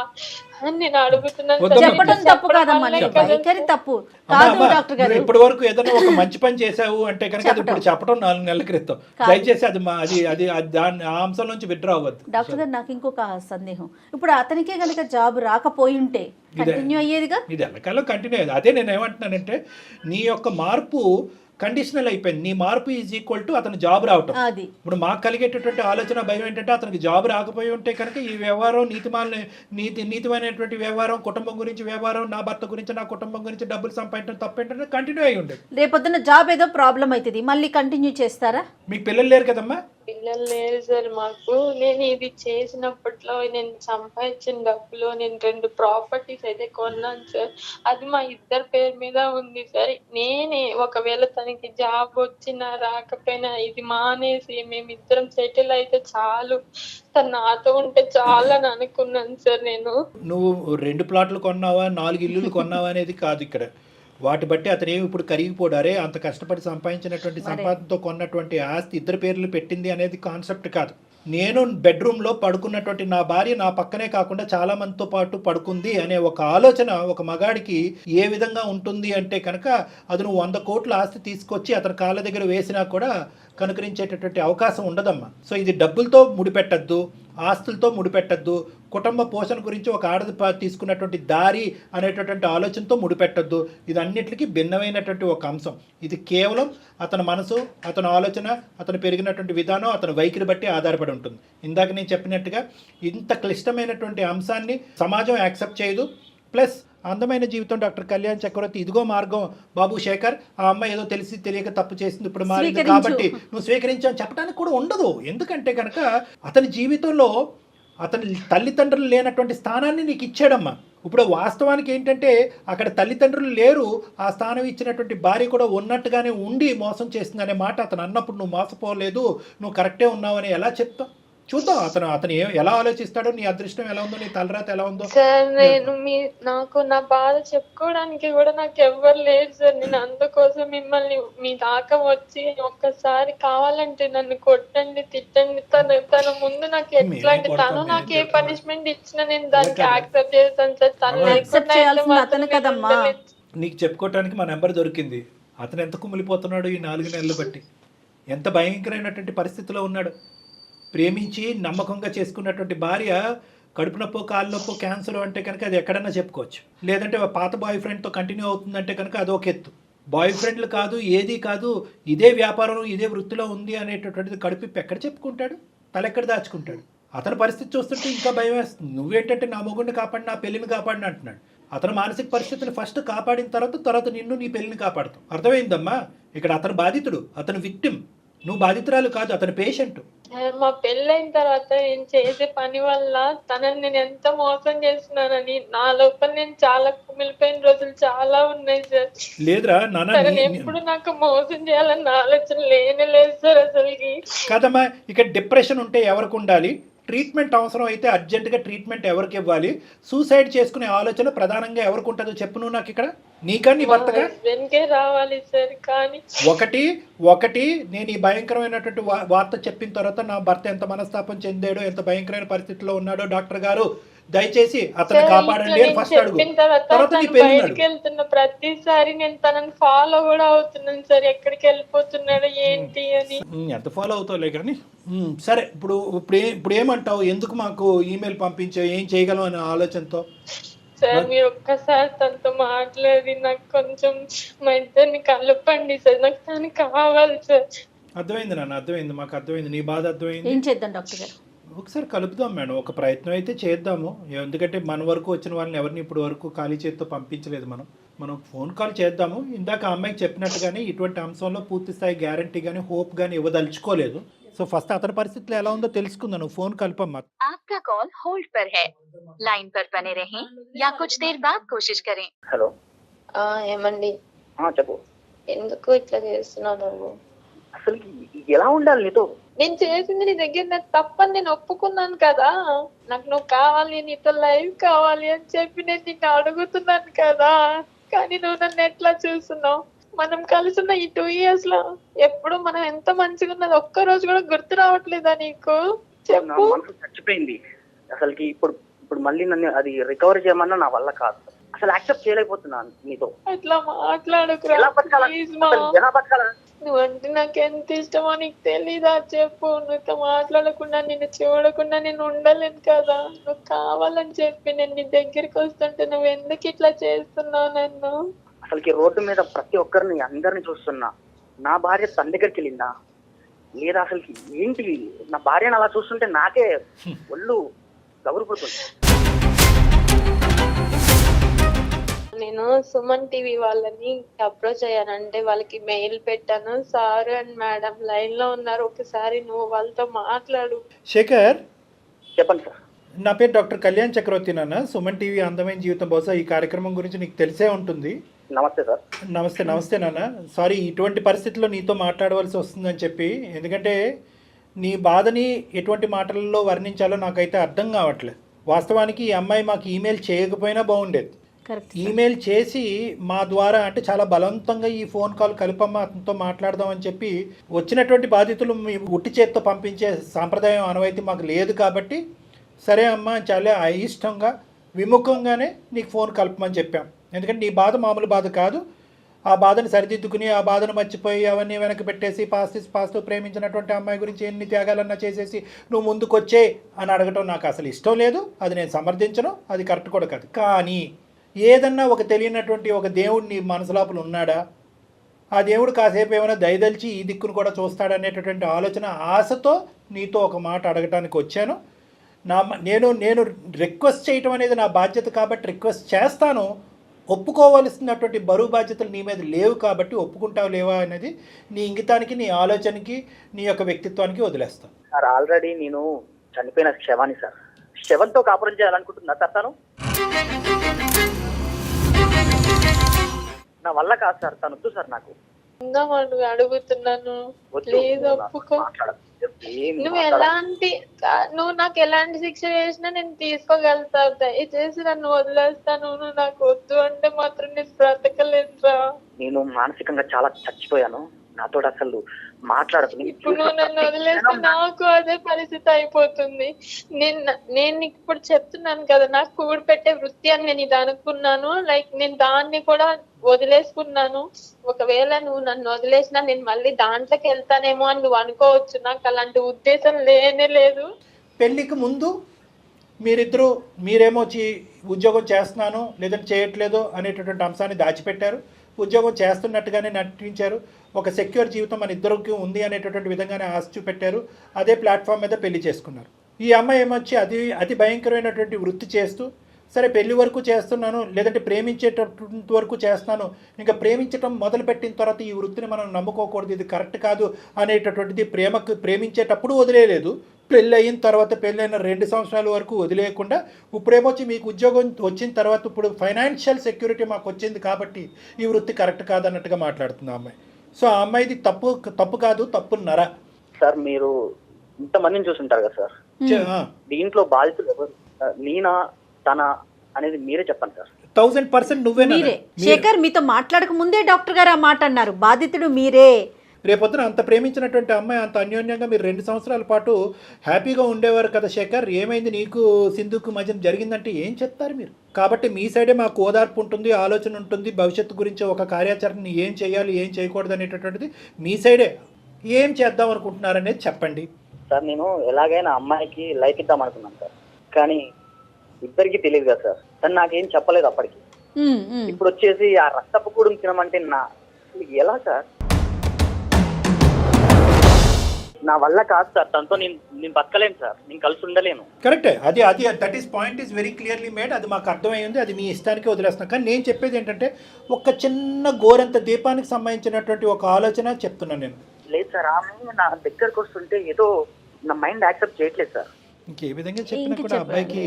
అని నేను అడుగుతున్నాను సార్. వద్దమ్మా, నేను ఇట్లా చెప్పడం తప్పు కాదమ్మా, వల్లే నీ కదా వైఖరి సార్. తప్పు అమ్మా కాదు అమ్మా డాక్టర్ గారు. నువ్వు ఇప్పటి వరకు ఏదైనా ఒక మంచి పని చేసావు అంటే కనుక అది ఇప్పుడు చెప్పడం 4 నెలల క్రితం. కాదు. దయచేసి అది దాని ఆ అంశం నుంచి విత్డ్రా అవ్వద్దు. డాక్టర్ గారు నాకు ఇంకొక సందేహం, ఇప్పుడు అతనికే కనుక జాబ్ రాకపోయి ఉంటే కంటిన్యూ అయ్యేదిగా. ఇది ఎల్లకాలం కంటిన్యూ అయ్యేది. అదే నేను ఏమంటున్నానంటే నీ యొక్క మార్పు కండిషనల్ అయిపోయింది. నీ మార్పు ఈజ్ ఈక్వల్ టు అతను జాబ్ రావటం. అది ఇప్పుడు మాకు కలిగేటటువంటి ఆలోచన భయం ఏంటంటే అతనికి జాబ్ రాకపోయి ఉంటే కనుక ఈ వ్యవహారం నీతిమైనటువంటి వ్యవహారం, కుటుంబం గురించి వ్యవహారం, నా భర్త గురించి నా కుటుంబం గురించి డబ్బులు సంపాదించడం తప్పేంటంటే కంటిన్యూ అయ్యి ఉండేది. రేపొద్దున జాబ్ ఏదో ప్రాబ్లం అవుతుంది, మళ్ళీ కంటిన్యూ చేస్తారా? మీకు పిల్లలు లేరు కదమ్మా? పిల్లలు లేరు సార్ మాకు. నేను ఇది చేసినప్పట్లో నేను సంపాదించిన డబ్బులో నేను 2 ప్రాపర్టీస్ అయితే కొన్నాను సార్. అది మా ఇద్దరి పేరు మీద ఉంది సార్. నేనే ఒకవేళ తనకి జాబ్ వచ్చినా రాకపోయినా ఇది మానేసి మేమిద్దరం సెటిల్ అయితే చాలు, తను నాతో ఉంటే చాలు అని అనుకున్నాను సార్ నేను. నువ్వు 2 ప్లాట్లు కొన్నావా 4 ఇల్లులు కొన్నావా అనేది కాదు ఇక్కడ. వాటి బట్టి అతనేమి ఇప్పుడు కరిగిపోడారే అంత కష్టపడి సంపాదించినటువంటి సంపాదనతో కొన్నటువంటి ఆస్తి ఇద్దరు పేర్లు పెట్టింది అనేది కాన్సెప్ట్ కాదు. నేను బెడ్రూమ్లో పడుకున్నటువంటి నా భార్య నా పక్కనే కాకుండా చాలా మందితో పాటు పడుకుంది అనే ఒక ఆలోచన ఒక మగాడికి ఏ విధంగా ఉంటుంది అంటే కనుక అది నువ్వు 100 కోట్ల ఆస్తి తీసుకొచ్చి అతని కాళ్ళ దగ్గర వేసినా కూడా కనుకరించేటటువంటి అవకాశం ఉండదమ్మా. సో ఇది డబ్బులతో ముడిపెట్టద్దు, ఆస్తులతో ముడిపెట్టద్దు, కుటుంబ పోషణ గురించి ఒక ఆడది తీసుకున్నటువంటి దారి అనేటటువంటి ఆలోచనతో ముడిపెట్టద్దు. ఇది అన్నిటికీ భిన్నమైనటువంటి ఒక అంశం. ఇది కేవలం అతని మనసు, అతని ఆలోచన, అతను పెరిగినటువంటి విధానం, అతని వైఖరి బట్టి ఆధారపడి ఉంటుంది. ఇందాక నేను చెప్పినట్టుగా ఇంత క్లిష్టమైనటువంటి అంశాన్ని సమాజం యాక్సెప్ట్ చేయదు. ప్లస్ అందమైన జీవితం డాక్టర్ కళ్యాణ్ చక్రవర్తి, ఇదిగో మార్గం బాబు శేఖర్, ఆ అమ్మాయి ఏదో తెలిసి తెలియక తప్పు చేసింది ఇప్పుడు మారింది కాబట్టి నువ్వు స్వీకరించు అని చెప్పడానికి కూడా ఉండదు. ఎందుకంటే కనుక అతని జీవితంలో అతని తల్లిదండ్రులు లేనటువంటి స్థానాన్ని నీకు ఇచ్చాడమ్మా. ఇప్పుడు వాస్తవానికి ఏంటంటే అక్కడ తల్లిదండ్రులు లేరు, ఆ స్థానం ఇచ్చినటువంటి భార్య కూడా ఉన్నట్టుగానే ఉండి మోసం చేస్తుంది అనే మాట అతను అన్నప్పుడు నువ్వు మోసపోలేదు, నువ్వు కరెక్టే ఉన్నావని ఎలా చెప్తావు? చూద్దాం అతను ఎలా ఆలోచిస్తాడో, నీ అదృష్టం ఎలా ఉందో, నీ తలరాత ఎలా ఉందో. సార్ నేను నాకు నా బాధ చెప్పుకోవడానికి కూడా నాకు ఎవ్వరు లేరు సార్. నేను అందుకోసం మిమ్మల్ని మీ దాకా వచ్చి ఒక్కసారి కావాలంటే నన్ను కొట్టండి, తిట్టండి. తన ముందు నాకు ఎట్లాంటి తను నాకు ఏ పనిష్మెంట్ ఇచ్చినా నేను దానికి యాక్సెప్ట్ చేస్తాను సార్. తను లేకుండా నీకు చెప్పుకోవటానికి మా నెంబర్ దొరికింది. అతను ఎంత కుమిలిపోతున్నాడు ఈ 4 నెలలు బట్టి, ఎంత భయంకరమైనటువంటి పరిస్థితిలో ఉన్నాడు. ప్రేమించి నమ్మకంగా చేసుకున్నటువంటి భార్య కడుపు నొప్పో కాలు నొప్పో క్యాన్సర్ అంటే కనుక అది ఎక్కడన్నా చెప్పుకోవచ్చు. లేదంటే పాత బాయ్ ఫ్రెండ్తో కంటిన్యూ అవుతుందంటే కనుక అదొక ఎత్తు. బాయ్ ఫ్రెండ్లు కాదు, ఏది కాదు, ఇదే వ్యాపారం ఇదే వృత్తిలో ఉంది అనేటటువంటిది కడుపు ఎక్కడ చెప్పుకుంటాడు, తలెక్కడ దాచుకుంటాడు. అతని పరిస్థితి చూస్తుంటే ఇంకా భయం వేస్తుంది. నువ్వేంటంటే నా మొగుడిని కాపాడి నా పెళ్లిని కాపాడిని అంటున్నాడు. అతని మానసిక పరిస్థితిని ఫస్ట్ కాపాడిన తర్వాత నిన్ను నీ పెళ్లిని కాపాడుతావు. అర్థమైందమ్మా? ఇక్కడ అతను బాధితుడు, అతను విక్టిమ్, నువ్వు బాధితురాలు కాదు, అతని పేషెంట్. మా పెళ్ళైన తర్వాత నేను చేసే పని వల్ల తనని నేను ఎంత మోసం చేస్తున్నానని నా లోపల నేను చాలా కుమిలిపోయిన రోజులు చాలా ఉన్నాయి సార్. లేదురా నాన్న, ఎప్పుడు నాకు మోసం చేయాలన్న ఆలోచన లేనే లేదు సార్ అసలుకి. కదమ్మా, ఇక డిప్రెషన్ ఉంటే ఎవరికి ఉండాలి, ట్రీట్మెంట్ అవసరం అయితే అర్జెంటుగా ట్రీట్మెంట్ ఎవరికి ఇవ్వాలి, సూసైడ్ చేసుకునే ఆలోచన ప్రధానంగా ఎవరికి ఉంటుందో చెప్పు నువ్వు నాకు. ఇక్కడ నీకా నీ భర్తగా రావాలి సార్. కానీ ఒకటి నేను ఈ భయంకరమైనటువంటి వార్త చెప్పిన తర్వాత నా భర్త ఎంత మనస్తాపం చెందాడో, ఎంత భయంకరమైన పరిస్థితిలో ఉన్నాడో డాక్టర్ గారు దయచేసి అతను కాపాడండి అని ఫస్ట్ అడుగు. బయటకు వెళ్తున్న ప్రతిసారి నేను తనని ఫాలో కూడా అవుతున్నాను సార్, ఎక్కడికి వెళ్ళిపోతున్నాడు ఏంటి అని. ఎంత ఫాలో అవుతావులే కానీ సరే. ఇప్పుడు ఏమంటావు, ఎందుకు మాకు ఈమెయిల్ పంపించావు, ఏం చేయగలం అనే ఆలోచనతో? సార్ మీరు ఒక్కసారి తనతో మాట్లాడి నాకు కొంచెం మా ఇద్దరిని కలపండి సార్, నాకు తను కావాలి సార్. అర్థమైంది నాన్న, అర్థమైంది, మాకు అర్థమైంది, నీ బాధ అర్థమైంది. ఏం చేద్దాం డాక్టర్ గారు? ఒకసారి కలుపుదాం మేడం, ఒక ప్రయత్నం అయితే చేద్దాము. ఎందుకంటే మన వరకు వచ్చిన వాళ్ళని ఎవరిని ఇప్పుడు వరకు ఖాళీ చేతితో పంపించలేదు. మనం ఫోన్ కాల్ చేద్దాము. ఇందాక అమ్మాయికి చెప్పినట్టుగానే ఇటువంటి అంశంలో పూర్తి స్థాయి గ్యారంటీ కానీ హోప్ కానీ ఇవ్వదలుచుకోలేదు. సో ఫస్ట్ అతని పరిస్థితులు ఎలా ఉందో తెలుసుకుందాం. నువ్వు ఫోన్ కలపమ్మా. आपका कॉल होल्ड पर है, लाइन पर बने रहें या कुछ देर बाद कोशिश करें. హలో ఏమండి చెప్పు. ఎందుకు ఇట్లా చేస్తున్నావు నువ్వు? అసలు ఎలా ఉండాలి నీతో? నేను చేసింది నీ దగ్గర నాకు తప్పని నేను ఒప్పుకున్నాను కదా. నాకు నువ్వు కావాలి, నీతో లైఫ్ కావాలి అని చెప్పి నేను నిన్ను అడుగుతున్నాను కదా. కానీ నువ్వు నన్ను ఎట్లా చూస్తున్నావు? మనం కలిసి ఉన్న ఈ 2 years లో ఎప్పుడు మనం ఎంత మంచిగా ఉన్నది ఒక్క రోజు కూడా గుర్తు రావట్లేదా నీకు? చెప్పు. నా మనసు చచ్చిపోయింది అసలుకి. ఇప్పుడు మళ్ళీ నన్ను అది రికవర్ చేయమన్నా నా వల్ల కాదు. అసలు యాక్సెప్ట్ చేయలేకపోతున్నాను నీతో. అట్లా మాట్లాడుకురా ఎలా బతకాలా? ప్లీజ్ మా. అసలు ఎలా బతకాలా? నువ్వంటే నాకు ఎంత ఇష్టమో నీకు తెలీదా? చెప్పు. నువ్వుతో మాట్లాడకుండా, నిన్ను చూడకుండా నేను ఉండలేను కదా. నువ్వు కావాలని చెప్పి నేను నీ దగ్గరికి వస్తుంటే నువ్వు ఎందుకు ఇట్లా చేస్తున్నావు నన్ను? అసలుకి రోడ్డు మీద ప్రతి ఒక్కరిని అందరిని చూస్తున్నా. నా భార్య తన దగ్గరికి వెళ్ళిందా లేదా? అసలుకి ఏంటి, నా భార్యను అలా చూస్తుంటే నాకే ఒళ్ళు గౌరవపడుతుంది. నేను సుమన్ టీవీ వాళ్ళని అప్రోచ్ అయ్యానంటే వాళ్ళకి మెయిల్ పెట్టాను. సార్ అండ్ మేడం లైన్ లో ఉన్నారు, ఒకసారి నువ్వు వాళ్ళతో మాట్లాడు. శేఖర్, చెప్పండి సార్. నా పేరు డాక్టర్ కళ్యాణ్ చక్రవర్తి నాన్న. సుమన్ టీవీ అందమైన జీవితం. బహుశా ఈ కార్యక్రమం గురించి నీకు తెలిసే ఉంటుంది. నమస్తే సార్. నమస్తే నాన్న. సారీ ఇటువంటి పరిస్థితుల్లో నీతో మాట్లాడవలసి వస్తుందని చెప్పి. ఎందుకంటే నీ బాధని ఎటువంటి మాటలలో వర్ణించాలో నాకైతే అర్థం కావట్లేదు. వాస్తవానికి ఈ అమ్మాయి మాకు ఈమెయిల్ చేయకపోయినా బాగుండేది. ఈమెయిల్ చేసి మా ద్వారా, అంటే చాలా బలవంతంగా ఈ ఫోన్ కాల్ కలిపమ్మ అతనితో మాట్లాడదామని చెప్పి వచ్చినటువంటి బాధితులు ఉట్టి చేత్తో పంపించే సాంప్రదాయం ఆనవాయితీ మాకు లేదు కాబట్టి, సరే అమ్మ చాలా అయిష్టంగా విముఖంగానే నీకు ఫోన్ కలపమని చెప్పాం. ఎందుకంటే నీ బాధ మామూలు బాధ కాదు. ఆ బాధను సరిదిద్దుకుని ఆ బాధను మర్చిపోయి అవన్నీ వెనక్కి పెట్టేసి పాస్తూ ప్రేమించినటువంటి అమ్మాయి గురించి ఎన్ని త్యాగాలన్నా చేసేసి నువ్వు ముందుకు వచ్చే అని అడగటం నాకు అసలు ఇష్టం లేదు. అది నేను సమర్థించను, అది కరెక్ట్ కూడా కాదు. కానీ ఏదన్నా ఒక తెలియనటువంటి ఒక దేవుడు నీ మనసు లోపల ఉన్నాడా? ఆ దేవుడు కాసేపు ఏమైనా దయదలిచి ఈ దిక్కును కూడా చూస్తాడనేటటువంటి ఆలోచన, ఆశతో నీతో ఒక మాట అడగటానికి వచ్చాను. నేను రిక్వెస్ట్ చేయటం అనేది నా బాధ్యత కాబట్టి రిక్వెస్ట్ చేస్తాను. ఒప్పుకోవలసినటువంటి బరువు బాధ్యతలు నీ మీద లేవు కాబట్టి ఒప్పుకుంటావు లేవా అనేది నీ ఇంగితానికి, నీ ఆలోచనకి, నీ యొక్క వ్యక్తిత్వానికి వదిలేస్తాను. సార్ ఆల్రెడీ నేను చనిపోయిన శవాన్ని సార్. శవంతో కాపురం చేయాలనుకుంటున్నా సార్. తను నా వల్ల కాదు సార్. తను వద్దు సార్ నాకు. అడుగుతున్నాను ప్లీజ్ ఒప్పుకో. నువ్వు నాకు ఎలాంటి శిక్ష చేసినా నేను తీసుకోగలుగుతా. దయచేసి నన్ను వదిలేస్తాను. నువ్వు నాకు వద్దు అంటే మాత్రం నేను బ్రతకలేదురా. నేను మానసికంగా చాలా చచ్చిపోయాను. నాతో అసలు మాట్లాడదు. ఇప్పుడు నువ్వు నన్ను వదిలేస్తే నాకు అదే పరిస్థితి అయిపోతుంది. నేను ఇప్పుడు చెప్తున్నాను కదా, నాకు కూడి పెట్టే వృత్తి అని నేను ఇది అనుకున్నాను. లైక్ నేను దాన్ని కూడా వదిలేసుకున్నాను. ఒకవేళ నువ్వు నన్ను వదిలేసినా నేను మళ్ళీ దాంట్లోకి వెళ్తానేమో అని నువ్వు అనుకోవచ్చు. నాకు అలాంటి ఉద్దేశం లేనే లేదు. పెళ్ళికి ముందు మీరేమో ఉద్యోగం చేస్తున్నాను లేదంటే చేయట్లేదు అనేటటువంటి అంశాన్ని దాచిపెట్టారు. ఉద్యోగం చేస్తున్నట్టుగానే నటించారు. ఒక సెక్యూర్ జీవితం మన ఇద్దరికి ఉంది అనేటటువంటి విధంగానే ఆశ చూపెట్టారు. అదే ప్లాట్ఫామ్ మీద పెళ్లి చేసుకున్నారు. ఈ అమ్మాయి ఏమొచ్చి అతి భయంకరమైనటువంటి వృత్తి చేస్తూ, సరే పెళ్లి వరకు చేస్తున్నాను లేదంటే ప్రేమించేటటువంటి వరకు చేస్తున్నాను, ఇంకా ప్రేమించటం మొదలుపెట్టిన తర్వాత ఈ వృత్తిని మనం నమ్ముకోకూడదు, ఇది కరెక్ట్ కాదు అనేటటువంటిది ప్రేమించేటప్పుడు వదిలేదు. పెళ్ళి అయిన తర్వాత, పెళ్ళైన 2 సంవత్సరాల వరకు వదిలేయకుండా ఇప్పుడేమొచ్చి మీకు ఉద్యోగం వచ్చిన తర్వాత ఇప్పుడు ఫైనాన్షియల్ సెక్యూరిటీ మాకు వచ్చింది కాబట్టి ఈ వృత్తి కరెక్ట్ కాదన్నట్టుగా మాట్లాడుతుంది ఆ అమ్మాయి. సో ఆ అమ్మాయిది తప్పు కాదు, తప్పున్నర. సార్ మీరు ఇంతమందిని చూసుంటారు కదా సార్, దీంట్లో బాధితులు ఎవరు, నేనా తన అనేది మీరే చెప్పండి సార్. 1000% నువ్వే. శేఖర్, మీతో మాట్లాడక ముందే డాక్టర్ గారు ఆ మాట అన్నారు, బాధితుడు మీరే. రేపొద్దున అంత ప్రేమించినటువంటి అమ్మాయి అంత అన్యోన్యంగా మీరు 2 సంవత్సరాల పాటు హ్యాపీగా ఉండేవారు కదా శేఖర్. ఏమైంది నీకు సింధుకు మధ్య జరిగిందంటే ఏం చెప్తారు మీరు? కాబట్టి మీ సైడే మాకు ఓదార్పు ఉంటుంది, ఆలోచన ఉంటుంది. భవిష్యత్తు గురించి ఒక కార్యాచరణని ఏం చేయాలి, ఏం చేయకూడదు అనేటటువంటిది మీ సైడే. ఏం చేద్దాం అనుకుంటున్నారనేది చెప్పండి సార్. నేను ఎలాగైనా అమ్మాయికి లైఫ్ ఇద్దాం అనుకున్నాను సార్, కానీ ఇద్దరికి తెలియదు కదా సార్. తను నాకేం చెప్పలేదు అప్పటికి. ఇప్పుడు వచ్చేసి ఆ రక్తపు కూడా తినమంటే ఎలా సార్? నా వల్ల కాదు సార్. తనతో నేను బతకలేను సార్, నేను కలిసి ఉండలేను. కరెక్టే, అది that is point is very clearly made. అది మాకు అర్థమైంది, అది మీ ఇష్టానికి వదిలేస్తున్నాం. కానీ నేను చెప్పేది ఏంటంటే ఒక చిన్న గోరంత దీపానికి సంబంధించినటువంటి ఒక ఆలోచన చెప్తున్నాను నేను. లేదు సార్, ఆమె నా దగ్గరకు వస్తుంటే ఏదో నా మైండ్ యాక్సెప్ట్ చేయట్లేదు సార్. ఇంకే విధంగా చెప్పినా ఇంక కూడా అబ్బాయికి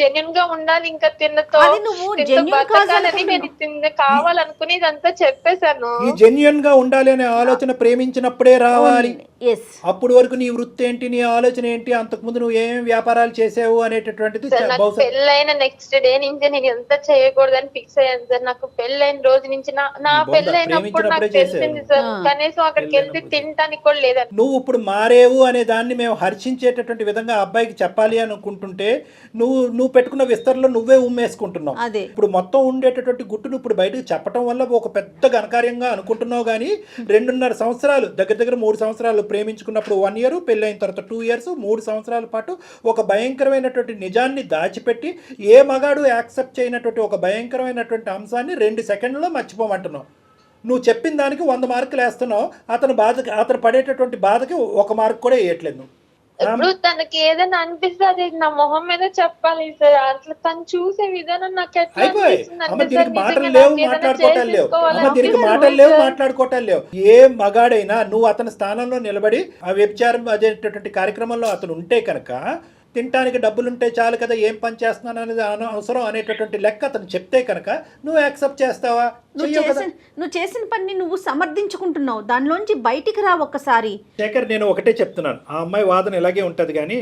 జెన్యున్ గా ఉండాలి, ఇంకా తిన్నతో అది నువ్వు తినతో genuine బతకాలని కాదు నేను తిన్న కావాలనుకుని ఇదంతా చెప్పేశాను. ఈ జెన్యున్ గా ఉండాలి అనే ఆలోచన ప్రేమించినప్పుడే రావాలి. ఎస్. అప్పుడు వరకు నీ వృత్తి ఏంటి, నీ ఆలోచన ఏంటి, అంతకుముందు నువ్వు ఏమేమి వ్యాపారాలు చేసావు అనేటటువంటిది సార్ నాకు బహుశా పెళ్ళైన నెక్స్ట్ డే నుంచి నేను ఎంత చేయకూడదని ఫిక్స్ అయ్యాను సార్. నాకు పెళ్ళైన రోజు నుంచి నా నీ బొంద పెళ్ళైనప్పుడు నాకు ప్రేమించినప్పుడే తెలిసింది సార్, చేశావు. కనీసం అక్కడికి వెళ్తే తినటానికి కూడా లేదని. నువ్వు ఇప్పుడు మారేవు అనే దాన్ని మేము హర్షించేటటువంటి విధంగా అబ్బాయికి చెప్పాలి అనుకుంటుంటే నువ్వు పెట్టుకున్న విస్తరణలో నువ్వే ఉమ్మేసుకుంటున్నావు. అదే. ఇప్పుడు మొత్తం ఉండేటటువంటి గుట్టును ఇప్పుడు బయటకు చెప్పడం వల్ల ఒక పెద్ద ఘనకార్యంగా అనుకుంటున్నావు, కానీ 2.5 సంవత్సరాలు దగ్గర 3 సంవత్సరాలు ప్రేమించుకున్నప్పుడు 1 year, పెళ్ళైన తర్వాత 2 years, 3 సంవత్సరాల పాటు ఒక భయంకరమైనటువంటి నిజాన్ని దాచిపెట్టి ఏ మగాడు యాక్సెప్ట్ చేయనటువంటి ఒక భయంకరమైనటువంటి అంశాన్ని 2 సెకండ్లలో మర్చిపోమంటున్నావు. నువ్వు చెప్పిన దానికి 100 మార్కులు వేస్తున్నావు, అతను పడేటటువంటి బాధకి 1 మార్క్ కూడా వేయట్లేదు నువ్వు. ఇప్పుడు తనకి ఏదైనా అనిపిస్తే అది నా మొహం మీద చెప్పాలి సార్. అట్లా తను చూసే విధానం నాకు ఎట్లా అయిపోయి అనిపిస్తుంది అమ్మ అంటే దీనికి సార్, మాటలు నిజంగా లేవు, నాకు ఏదైనా మాట్లాడుకోవటాలు లేవు. చేసేసుకోవాలని అమ్మ దీనికి అనిపిస్తుంది మాటలు లేవు, సార్. మాట్లాడుకోవటాలు లేవు. ఏ మగాడైనా నువ్వు అతని స్థానంలో నిలబడి ఆ వ్యభిచారం అదేటటువంటి కార్యక్రమంలో అతను ఉంటే కనుక తినడానికి డబ్బులుంటే చాలు కదా, ఏం పని చేస్తున్నాను అనేది అవసరం అనేటటువంటి లెక్క అతను చెప్తే కనుక నువ్వు యాక్సెప్ట్ చేస్తావా? నువ్వు చేసిన పని నువ్వు సమర్థించుకుంటున్నావు, దానిలోంచి బయటికి రా ఒక్కసారి. శేఖర్, నేను ఒకటే చెప్తున్నాను, ఆ అమ్మాయి వాదన ఇలాగే ఉంటది కానీ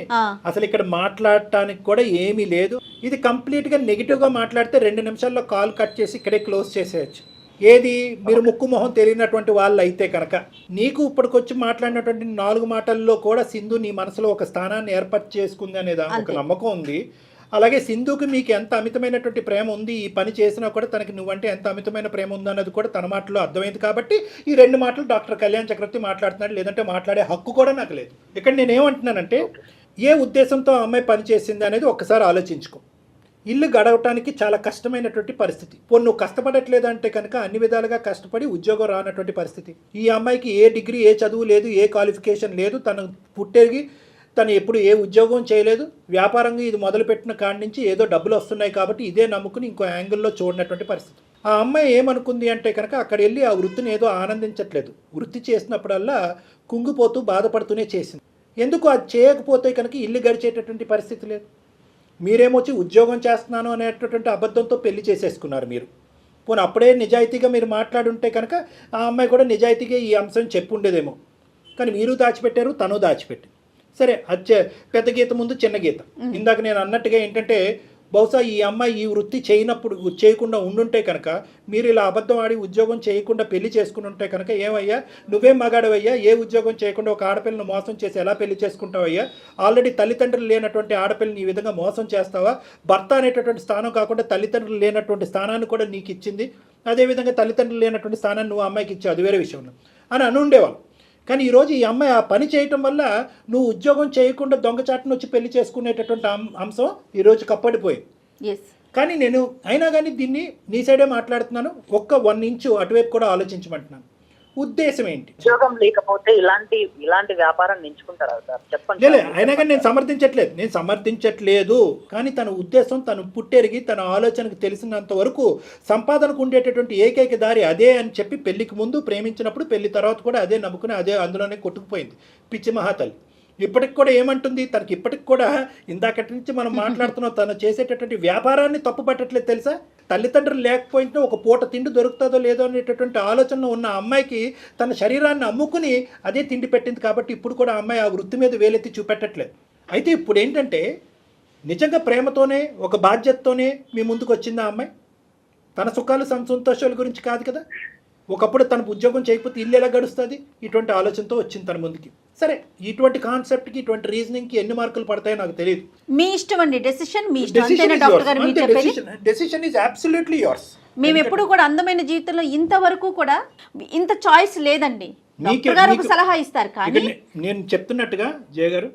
అసలు ఇక్కడ మాట్లాడటానికి కూడా ఏమీ లేదు. ఇది కంప్లీట్ గా నెగిటివ్ గా మాట్లాడితే 2 నిమిషాల్లో కాల్ కట్ చేసి ఇక్కడే క్లోజ్ చేసేయచ్చు. ఏది మీరు ముక్కు మొహం తెలియనటువంటి వాళ్ళు అయితే కనుక నీకు ఇప్పటికొచ్చి మాట్లాడినటువంటి 4 మాటల్లో కూడా సింధు నీ మనసులో ఒక స్థానాన్ని ఏర్పాటు చేసుకుంది అనేది ఒక నమ్మకం ఉంది. అలాగే సింధుకి మీకు ఎంత అమితమైనటువంటి ప్రేమ ఉంది, ఈ పని చేసినా కూడా తనకి నువ్వంటే ఎంత అమితమైన ప్రేమ ఉంది అన్నది కూడా తన మాటలో అర్థమైంది. కాబట్టి ఈ 2 మాటలు డాక్టర్ కళ్యాణ్ చక్రవర్తి మాట్లాడుతున్నాడు, లేదంటే మాట్లాడే హక్కు కూడా నాకు లేదు. ఇక్కడ నేనేమంటున్నానంటే ఏ ఉద్దేశంతో ఆ అమ్మాయి పని చేసింది అనేది ఒక్కసారి ఆలోచించుకో. ఇల్లు గడవటానికి చాలా కష్టమైనటువంటి పరిస్థితి. నువ్వు కష్టపడట్లేదు అంటే కనుక అన్ని విధాలుగా కష్టపడి ఉద్యోగం రానటువంటి పరిస్థితి. ఈ అమ్మాయికి ఏ డిగ్రీ, ఏ చదువు లేదు, ఏ క్వాలిఫికేషన్ లేదు, తను పుట్టేగి తను ఎప్పుడు ఏ ఉద్యోగం చేయలేదు. వ్యాపారంగా ఇది మొదలుపెట్టిన కాడి నుంచి ఏదో డబ్బులు వస్తున్నాయి కాబట్టి ఇదే నమ్ముకుని ఇంకో యాంగిల్లో చూడనటువంటి పరిస్థితి. ఆ అమ్మాయి ఏమనుకుంది అంటే కనుక అక్కడ వెళ్ళి ఆ వృత్తిని ఏదో ఆనందించట్లేదు. వృత్తి చేసినప్పుడల్లా కుంగిపోతూ బాధపడుతూనే చేసింది. ఎందుకు అది చేయకపోతే కనుక ఇల్లు గడిచేటటువంటి పరిస్థితి లేదు. మీరేమొచ్చి ఉద్యోగం చేస్తున్నాను అనేటటువంటి అబద్ధంతో పెళ్లి చేసేసుకున్నారు మీరు. పోనీ అప్పుడే నిజాయితీగా మీరు మాట్లాడుంటే కనుక ఆ అమ్మాయి కూడా నిజాయితీగా ఈ అంశం చెప్పుండేదేమో. కానీ మీరు దాచిపెట్టారు, తను దాచిపెట్టి. సరే, అది పెద్ద గీత ముందు చిన్న గీత. ఇందాక నేను అన్నట్టుగా ఏంటంటే బహుశా ఈ అమ్మాయి ఈ వృత్తి చేయకుండా ఉండుంటే కనుక మీరు ఇలా అబద్ధం ఆడి ఉద్యోగం చేయకుండా పెళ్లి చేసుకుని ఉంటే కనుక ఏమయ్యా నువ్వేం మగాడవయ్యా, ఏ ఉద్యోగం చేయకుండా ఒక ఆడపిల్లను మోసం చేసి ఎలా పెళ్లి చేసుకుంటావయ్యా? ఆల్రెడీ తల్లిదండ్రులు లేనటువంటి ఆడపిల్లని ఈ విధంగా మోసం చేస్తావా? భర్త అనేటటువంటి స్థానం కాకుండా తల్లిదండ్రులు లేనటువంటి స్థానాన్ని కూడా నీకు ఇచ్చింది, అదేవిధంగా తల్లిదండ్రులు లేనటువంటి స్థానాన్ని నువ్వు అమ్మాయికి ఇచ్చావు, అది వేరే విషయం అని అనుండేవాళ్ళు. కానీ ఈరోజు ఈ అమ్మాయి ఆ పని చేయటం వల్ల నువ్వు ఉద్యోగం చేయకుండా దొంగచాటును వచ్చి పెళ్లి చేసుకునేటటువంటి అంశం ఈరోజు కప్పడిపోయింది. కానీ నేను అయినా కానీ దీన్ని నీ సైడే మాట్లాడుతున్నాను. 1 ఇంచు అటువైపు కూడా ఆలోచించమంటున్నాను. ఉద్దేశం ఏంటి? ఉద్యోగం లేకపోతే ఇలాంటి వ్యాపారాన్ని ఎంచుకుంటారా సార్? చెప్పండి. లేదు, అయినా కానీ నేను సమర్థించట్లేదు. కానీ తన ఉద్దేశం, తను పుట్టెరిగి తన ఆలోచనకు తెలిసినంత వరకు సంపాదనకు ఉండేటటువంటి ఏకైక దారి అదే అని చెప్పి పెళ్లికి ముందు ప్రేమించినప్పుడు పెళ్లి తర్వాత కూడా అదే నమ్ముకుని అదే అందులోనే కొట్టుకుపోయింది పిచ్చి మహాతల్లి. ఇప్పటికి కూడా ఏమంటుంది, తనకి ఇప్పటికి కూడా ఇందాకటి నుంచి మనం మాట్లాడుతున్నాం, తను చేసేటటువంటి వ్యాపారాన్ని తప్పు పట్టట్లేదు తెలుసా? తల్లిదండ్రులు లేకపోయినా ఒక పూట తిండి దొరుకుతుందో లేదో అనేటటువంటి ఆలోచనలో ఉన్న అమ్మాయికి తన శరీరాన్ని అమ్ముకుని అదే తిండి పెట్టింది. కాబట్టి ఇప్పుడు కూడా అమ్మాయి ఆ వృత్తి మీద వేలెత్తి చూపెట్టట్లేదు. అయితే ఇప్పుడు ఏంటంటే నిజంగా ప్రేమతోనే ఒక బాధ్యతతోనే మీ ముందుకు వచ్చింది ఆ అమ్మాయి. తన సుఖాలు సంతోషాల గురించి కాదు కదా. ఒకప్పుడు తన ఉద్యోగం చేయకపోతే ఇల్లు ఎలా గడుస్తుంది, ఇటువంటి ఆలోచనతో వచ్చింది తన ముందుకి. సరే, ఇటువంటి కాన్సెప్ట్కి, ఇటువంటి రీజనింగ్కి ఎన్ని మార్కులు పడతాయో నాకు తెలియదు. మీ ఇష్టం అండి, డెసిషన్ మీ ఇష్టం. డాక్టర్ గారు మీరు చెప్పేది డెసిషన్ ఈజ్ అబ్సల్యూట్లీ యోర్స్. మేము ఎప్పుడు కూడా అందమైన జీవితంలో ఇంతవరకు కూడా ఇంత చాయిస్ లేదండి. డాక్టర్ గారు ఒక సలహా ఇస్తారు. కానీ నేను చెప్తున్నట్టుగా జయ గారు,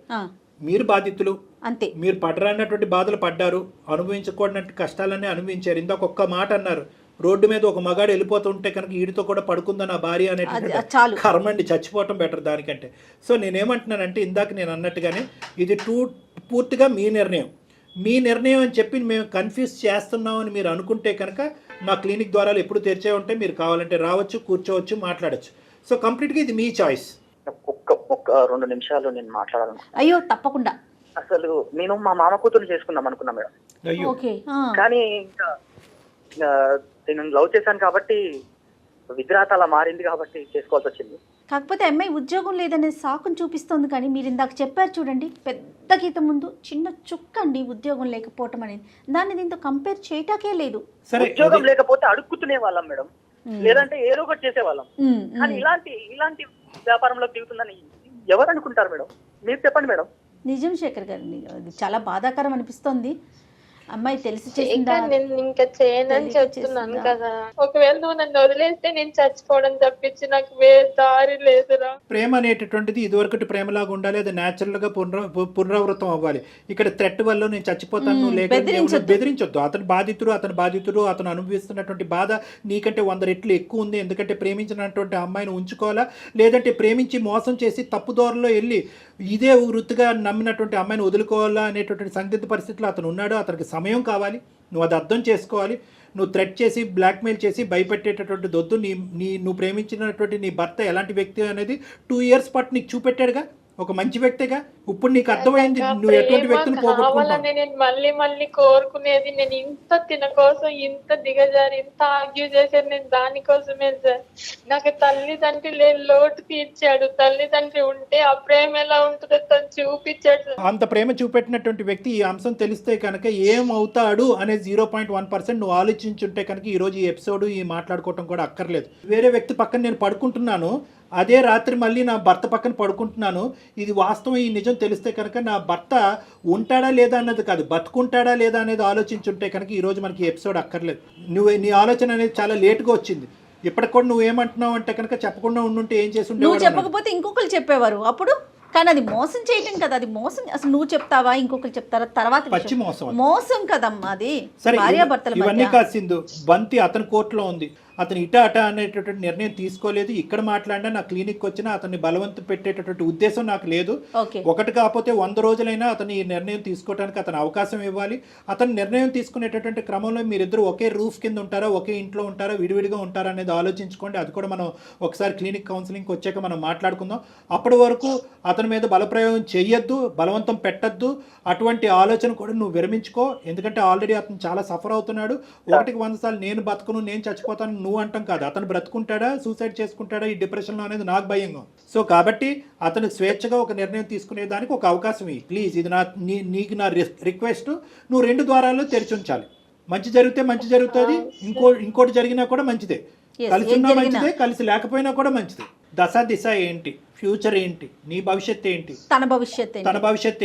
మీరు బాధితులు అంతే. మీరు పడరానటువంటి బాధలు పడ్డారు, అనుభవించకూడనట్టు కష్టాలన్నీ అనుభవించారు. ఇందాక ఒక్క మాట అన్నారు, రోడ్డు మీద ఒక మగాడు వెళ్ళిపోతుంటే కనుక వీడితో కూడా పడుకుందని ఆ భార్య అనేటువంటి కర్మండి, చచ్చిపోవటం బెటర్ దానికంటే. సో నేనేమంటున్నానంటే ఇందాక నేను అన్నట్టుగానే ఇది పూర్తిగా మీ నిర్ణయం అని చెప్పి మేము కన్ఫ్యూజ్ చేస్తున్నామని మీరు అనుకుంటే కనుక మా క్లినిక్ ద్వారాలు ఎప్పుడు తెరిచే ఉంటే మీరు కావాలంటే రావచ్చు, కూర్చోవచ్చు, మాట్లాడచ్చు. సో కంప్లీట్గా ఇది మీ చాయిస్. ఒక్క 2 నిమిషాలు నేను మాట్లాడాలను. అయ్యో తప్పకుండా. అసలు నేను మా మామ కూతురు చేసుకుందాం అనుకున్నా మేడం. అయ్యో. ఓకే. కానీ ఇంకా నేను లవ్ చేశాను కాబట్టి విగ్రహత అలా మారింది కాబట్టి చేసుకోవాల్సి వచ్చింది. కాకపోతే అమ్మాయి ఉద్యోగం లేదనే సాకును చూపిస్తోంది, కానీ మీరు ఇందాక చెప్పారు చూడండి, పెద్ద గీత ముందు చిన్న చుక్క అండి ఉద్యోగం లేకపోవటం అనేది. దాన్ని దీంతో కంపేర్ చేయటాకే లేదు. సరే, ఉద్యోగం లేకపోతే అడుక్కుతునే వాళ్ళం మేడం, లేదంటే ఏదో ఒకటి చేసేవాళ్ళం. కానీ ఇలాంటి వ్యాపారంలో దిగుతుందని ఎవరు అనుకుంటారు మేడం? మీరు చెప్పండి మేడం. నిజం శేఖర్ గారు, అది చాలా బాధాకరం అనిపిస్తోంది. అమ్మాయి తెలిసి చేసిందా? ఇంకా నేను ఇంకా చేయనని చెప్తున్నాను కదా. ఒకవేళ నువ్వు నన్ను వదిలేస్తే నేను చచ్చిపోవడం తప్పించి నాకు వేరే దారి లేదురా. ప్రేమ అనేటటువంటిది ఇదివరకటి ప్రేమలాగా ఉండాలి, అది న్యాచురల్ గా పునరావృతం అవ్వాలి. ఇక్కడ థ్రెట్ వల్ల నేను చచ్చిపోతాను బెదిరించొద్దు. అతను బాధితుడు, అతను అనుభవిస్తున్నటువంటి బాధ నీకంటే 100 రెట్లు ఎక్కువ ఉంది. ఎందుకంటే ప్రేమించినటువంటి అమ్మాయిని ఉంచుకోవాలా, లేదంటే ప్రేమించి మోసం చేసి తప్పుదోరలో వెళ్ళి ఇదే వృత్తిగా నమ్మినటువంటి అమ్మాయిని వదులుకోవాలా అనేటటువంటి సందిగ్ధ పరిస్థితిలో అతను ఉన్నాడు. అతనికి సమయం కావాలి, నువ్వు అది అర్థం చేసుకోవాలి. నువ్వు థ్రెట్ చేసి బ్లాక్మెయిల్ చేసి భయపెట్టేటటువంటి దొద్దు. నువ్వు ప్రేమించినటువంటి నీ భర్త ఎలాంటి వ్యక్తి అనేది 2 years పాటు నీకు చూపెట్టాడుగా, ఒక మంచి వ్యక్తిగా. ఇప్పుడు నీకు అర్థమైంది నువ్వు ఎటువంటి వ్యక్తిని పోగొట్టుకుంటావు. నేను మళ్ళీ కోరుకునేది, నేను ఇంత తిన కోసం ఇంత దిగజారి ఇంత ఆర్గ్యూ చేసేది నేను దానికోసమే సార్. నాకు తల్లిదండ్రి లేని లోటు తీర్చాడు. తల్లిదండ్రి ఉంటే ఆ ప్రేమ ఎలా ఉంటుందో తను చూపించాడు. అంత ప్రేమ చూపెట్టినటువంటి వ్యక్తి ఈ అంశం తెలిస్తే కనుక ఏమవుతాడు అనే 0.1% నువ్వు ఆలోచించుంటే కనుక ఈరోజు ఈ ఎపిసోడ్ ఈ మాట్లాడుకోవటం కూడా అక్కర్లేదు. వేరే వ్యక్తి పక్కన నేను పడుకుంటున్నాను, అదే రాత్రి మళ్ళీ నా భర్త పక్కన పడుకుంటున్నాను. ఇది వాస్తవం, ఈ నిజం తెలిస్తే కనుక నా భర్త ఉంటాడా లేదా అన్నది కాదు, బతుకుంటాడా లేదా అనేది ఆలోచించుంటే కనుక ఈరోజు మనకి ఎపిసోడ్ అక్కర్లేదు. నీ ఆలోచన అనేది చాలా లేట్గా వచ్చింది. ఇప్పటికి కూడా నువ్వేమంటున్నావు అంటే కనుక చెప్పకుండా ఉండుంటే ఏం చేసి ఉండేవాడు? నువ్వు చెప్పకపోతే ఇంకొకరు చెప్పేవారు అప్పుడు. కానీ అది మోసం చేయటం కదా, అది మోసం. అసలు నువ్వు చెప్తావా, ఇంకొకరు చెప్తారా తర్వాత? పచ్చి మోసం కదమ్మా అది. సరే, భార్యాభర్తల ఇవన్నీ కాసిందు. బంతి అతని కోర్టులో ఉంది, అతను అట అనేటటువంటి నిర్ణయం తీసుకోలేదు. ఇక్కడ మాట్లాడినా నా క్లినిక్ వచ్చినా అతన్ని బలవంతం పెట్టేటటువంటి ఉద్దేశం నాకు లేదు. ఒకటి కాకపోతే 100 రోజులైనా అతను ఈ నిర్ణయం తీసుకోవడానికి అతను అవకాశం ఇవ్వాలి. అతను నిర్ణయం తీసుకునేటటువంటి క్రమంలో మీరిద్దరు ఒకే రూఫ్ కింద ఉంటారా, ఒకే ఇంట్లో ఉంటారా, విడివిడిగా ఉంటారా అనేది ఆలోచించుకోండి. అది కూడా మనం ఒకసారి క్లినిక్ కౌన్సిలింగ్కి వచ్చాక మనం మాట్లాడుకుందాం. అప్పటి వరకు అతని మీద బలప్రయోగం చెయ్యొద్దు, బలవంతం పెట్టద్దు. అటువంటి ఆలోచన కూడా నువ్వు విరమించుకో. ఎందుకంటే ఆల్రెడీ అతను చాలా సఫర్ అవుతున్నాడు. 1కి 100 సార్లు నేను బతుకును, నేను చచ్చిపోతాను నువ్వు అంటాం కాదు. అతను బ్రతుకుంటాడా, సూసైడ్ చేసుకుంటాడా ఈ డిప్రెషన్లో అనేది నాకు భయంగా. సో కాబట్టి అతను స్వేచ్ఛగా ఒక నిర్ణయం తీసుకునే దానికి ఒక అవకాశం ఇవ్వు ప్లీజ్. ఇది నీకు నా రిక్వెస్ట్. నువ్వు 2 ద్వారాలు తెరిచి ఉంచాలి. మంచి జరిగితే మంచి జరుగుతుంది, ఇంకోటి జరిగినా కూడా మంచిదే. కలిసి ఉన్నా మంచిదే, కలిసి లేకపోయినా కూడా మంచిదే. దిశ ఏంటి, ఫ్యూచర్ ఏంటి, నీ భవిష్యత్తు ఏంటి, తన భవిష్యత్తు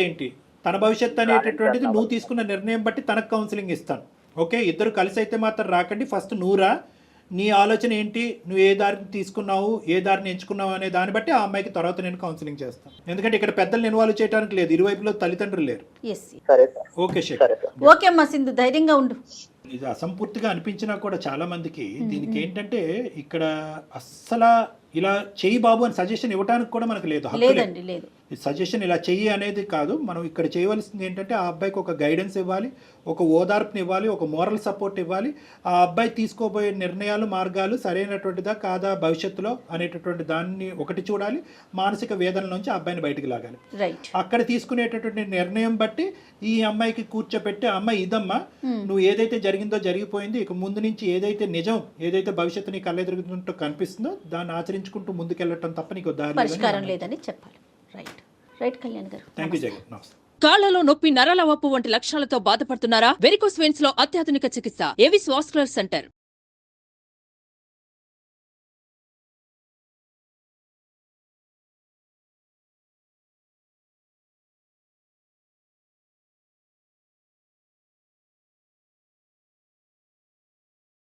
ఏంటి, తన భవిష్యత్తు అనేటటువంటిది నువ్వు తీసుకున్న నిర్ణయం బట్టి తనకు కౌన్సిలింగ్ ఇస్తాను. ఓకే, ఇద్దరు కలిసి అయితే మాత్రం రాకండి. ఫస్ట్ నువ్వురా, నీ ఆలోచన ఏంటి, నువ్వు ఏ దారిని తీసుకున్నావు, ఏ దారిని ఎంచుకున్నావు అనే దాన్ని బట్టి ఆ అమ్మాయికి తర్వాత నేను కౌన్సిలింగ్ చేస్తాను. ఎందుకంటే ఇక్కడ పెద్దలు ఇన్వాల్వ్ చేయడానికి లేదు, ఇరువైపులో తల్లిదండ్రులు లేరు. ఓకే శేఖర్. ఓకే అమ్మా సింధు, ధైర్యంగా ఉండు. ఇది అసంపూర్తిగా అనిపించినా కూడా చాలా మందికి దీనికి ఏంటంటే ఇక్కడ అస్సలు ఇలా చెయ్యి బాబు అని సజెషన్ ఇవ్వడానికి కూడా మనకు లేదు, హక్కు లేదు. సజెషన్ ఇలా చెయ్యి అనేది కాదు. మనం ఇక్కడ చేయవలసింది ఏంటంటే ఆ అబ్బాయికి ఒక గైడెన్స్ ఇవ్వాలి, ఒక ఓదార్పుని ఇవ్వాలి, ఒక మోరల్ సపోర్ట్ ఇవ్వాలి. ఆ అబ్బాయి తీసుకోబోయే నిర్ణయాలు, మార్గాలు సరైనటువంటిదా కాదా భవిష్యత్తులో అనేటటువంటి దాన్ని ఒకటి చూడాలి. మానసిక వేదన నుంచి ఆ అబ్బాయిని బయటకు లాగాలి. అక్కడ తీసుకునేటటువంటి నిర్ణయం బట్టి ఈ అమ్మాయికి కూర్చోపెట్టి, అమ్మాయి ఇదమ్మా నువ్వు ఏదైతే జరిగిందో జరిగిపోయింది, ఇక ముందు నుంచి ఏదైతే నిజం, ఏదైతే భవిష్యత్తు నీ కళ్ళెదురుగుతుంటో కనిపిస్తుందో దాన్ని ఆచరించుకుంటూ ముందుకెళ్ళటం తప్ప నీకు పరిష్కారం లేదని చెప్పాలి. రైట్ కళ్యాణ్ గారు. Thank you Jagan. నమస్తే. కాళ్లలో నొప్పి, నరాల వాపు వంటి లక్షణాలతో బాధపడుతున్నారా? వెరికోస్ వెయిన్స్ లో అత్యాధునిక చికిత్స ఏవిస్ వాస్కులర్ సెంటర్.